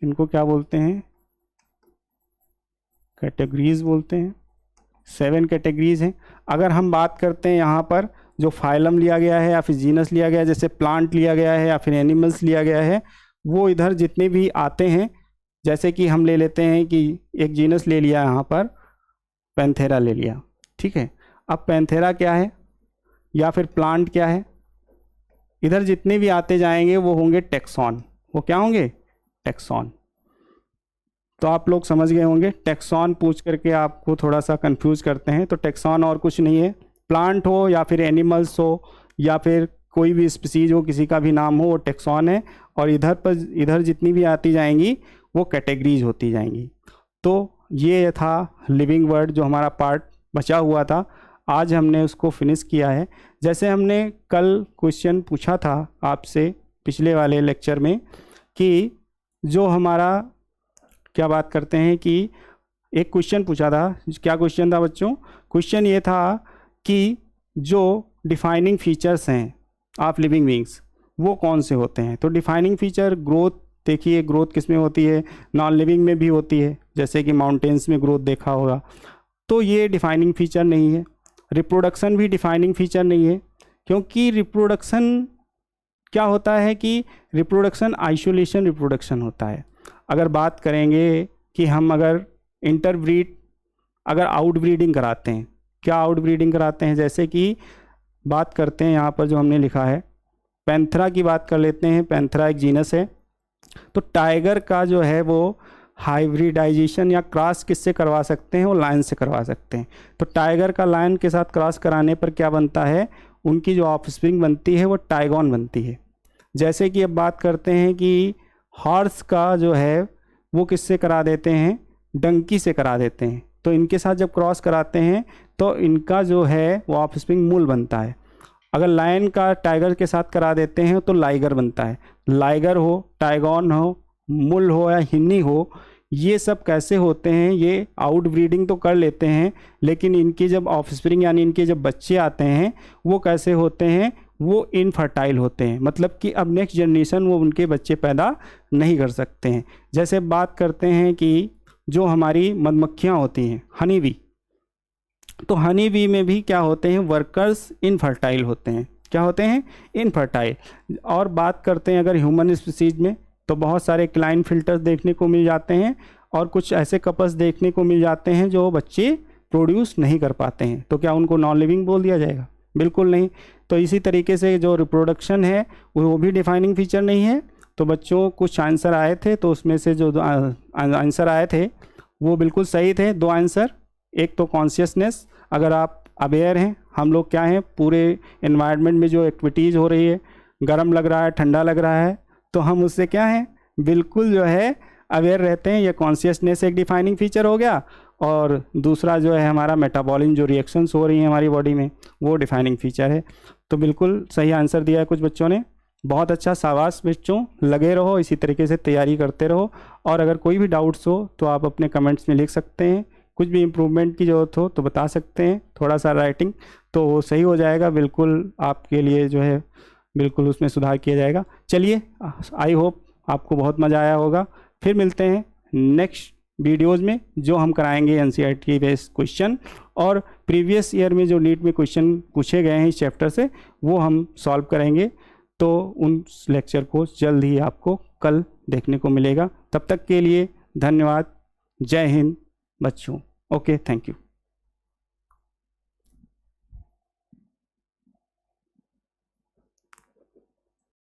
इनको क्या बोलते हैं? कैटेगरीज बोलते हैं। 7 कैटेगरीज हैं। अगर हम बात करते हैं यहाँ पर जो फाइलम लिया गया है या फिर जीनस लिया गया है, जैसे प्लांट लिया गया है या फिर एनिमल्स लिया गया है, वो इधर जितने भी आते हैं, जैसे कि हम ले लेते हैं कि एक जीनस ले लिया यहाँ पर, पैंथेरा ले लिया। ठीक है, अब पैंथेरा क्या है या फिर प्लांट क्या है? इधर जितने भी आते जाएंगे वो होंगे टेक्सॉन। वो क्या होंगे? टेक्सॉन। तो आप लोग समझ गए होंगे। टेक्सॉन पूछ करके आपको थोड़ा सा कंफ्यूज करते हैं, तो टेक्सॉन और कुछ नहीं है। प्लांट हो या फिर एनिमल्स हो या फिर कोई भी स्पीसीज हो, किसी का भी नाम हो, वो टेक्सॉन है। और इधर जितनी भी आती जाएंगी वो कैटेगरीज होती जाएंगी। तो ये था लिविंग वर्ड जो हमारा पार्ट बचा हुआ था, आज हमने उसको फिनिश किया है। जैसे हमने कल क्वेश्चन पूछा था आपसे पिछले वाले लेक्चर में कि जो हमारा क्या बात करते हैं कि एक क्वेश्चन पूछा था। क्या क्वेश्चन था बच्चों? क्वेश्चन ये था कि जो डिफाइनिंग फीचर्स हैं ऑफ लिविंग बींग्स वो कौन से होते हैं। तो डिफाइनिंग फीचर ग्रोथ, देखिए ग्रोथ किस में होती है? नॉन लिविंग में भी होती है, जैसे कि माउंटेन्स में ग्रोथ देखा होगा, तो ये डिफाइनिंग फीचर नहीं है। रिप्रोडक्शन भी डिफाइनिंग फीचर नहीं है, क्योंकि रिप्रोडक्शन क्या होता है कि रिप्रोडक्शन आइसोलेशन रिप्रोडक्शन होता है। अगर बात करेंगे कि हम अगर इंटरब्रीड, अगर आउटब्रीडिंग कराते हैं, क्या आउटब्रीडिंग कराते हैं? जैसे कि बात करते हैं यहाँ पर जो हमने लिखा है पैंथरा की बात कर लेते हैं। पैंथरा एक जीनस है। तो टाइगर का जो है वो हाइब्रिडाइजेशन या क्रॉस किससे करवा सकते हैं? वो लायन से करवा सकते हैं। तो टाइगर का लायन के साथ क्रॉस कराने पर क्या बनता है? उनकी जो ऑफस्प्रिंग बनती है वो टाइगॉन बनती है। जैसे कि अब बात करते हैं कि हॉर्स का जो है वो किससे करा देते हैं? डंकी से करा देते हैं। तो इनके साथ जब क्रॉस कराते हैं तो इनका जो है वो ऑफस्प्रिंग मूल बनता है। अगर लायन का टाइगर के साथ करा देते हैं तो लाइगर बनता है। लाइगर हो, टाइगॉन हो, मुल हो या हिन्नी हो, ये सब कैसे होते हैं? ये आउट ब्रीडिंग तो कर लेते हैं, लेकिन इनकी जब ऑफस्प्रिंग यानी इनके जब बच्चे आते हैं वो कैसे होते हैं? वो इनफर्टाइल होते हैं, मतलब कि अब नेक्स्ट जनरेशन वो उनके बच्चे पैदा नहीं कर सकते हैं। जैसे बात करते हैं कि जो हमारी मधुमक्खियाँ होती हैं, हनी बी, तो हनी बी में भी क्या होते हैं? वर्कर्स इनफर्टाइल होते हैं। क्या होते हैं? इनफर्टाइल। और बात करते हैं अगर ह्यूमन स्पीसीज में, तो बहुत सारे क्लाइन फिल्टर्स देखने को मिल जाते हैं और कुछ ऐसे कपल्स देखने को मिल जाते हैं जो बच्चे प्रोड्यूस नहीं कर पाते हैं। तो क्या उनको नॉन लिविंग बोल दिया जाएगा? बिल्कुल नहीं। तो इसी तरीके से जो रिप्रोडक्शन है वो भी डिफाइनिंग फीचर नहीं है। तो बच्चों कुछ आंसर आए थे, तो उसमें से जो आंसर आए थे वो बिल्कुल सही थे 2 आंसर। एक तो कॉन्शियसनेस, अगर आप अवेयर हैं हम लोग क्या हैं, पूरे एनवायरनमेंट में जो एक्टिविटीज़ हो रही है, गर्म लग रहा है, ठंडा लग रहा है, तो हम उससे क्या हैं, बिल्कुल जो है अवेयर रहते हैं। ये कॉन्शियसनेस एक डिफाइनिंग फीचर हो गया। और दूसरा जो है हमारा मेटाबॉलिज्म, जो रिएक्शंस हो रही हैं हमारी बॉडी में, वो डिफाइनिंग फीचर है। तो बिल्कुल सही आंसर दिया है कुछ बच्चों ने। बहुत अच्छा, शाबाश बच्चों, लगे रहो, इसी तरीके से तैयारी करते रहो। और अगर कोई भी डाउट्स हो तो आप अपने कमेंट्स में लिख सकते हैं। कुछ भी इम्प्रूवमेंट की ज़रूरत हो तो बता सकते हैं, थोड़ा सा राइटिंग तो वो सही हो जाएगा, बिल्कुल आपके लिए जो है बिल्कुल उसमें सुधार किया जाएगा। चलिए, आई होप आपको बहुत मज़ा आया होगा। फिर मिलते हैं नेक्स्ट वीडियोज़ में, जो हम कराएंगे एनसीईआरटी बेस्ड क्वेश्चन, और प्रीवियस ईयर में जो नीट में क्वेश्चन पूछे गए हैं इस चैप्टर से, वो हम सॉल्व करेंगे। तो उन लेक्चर को जल्द ही आपको कल देखने को मिलेगा। तब तक के लिए धन्यवाद। जय हिंद बच्चों। Okay, thank you.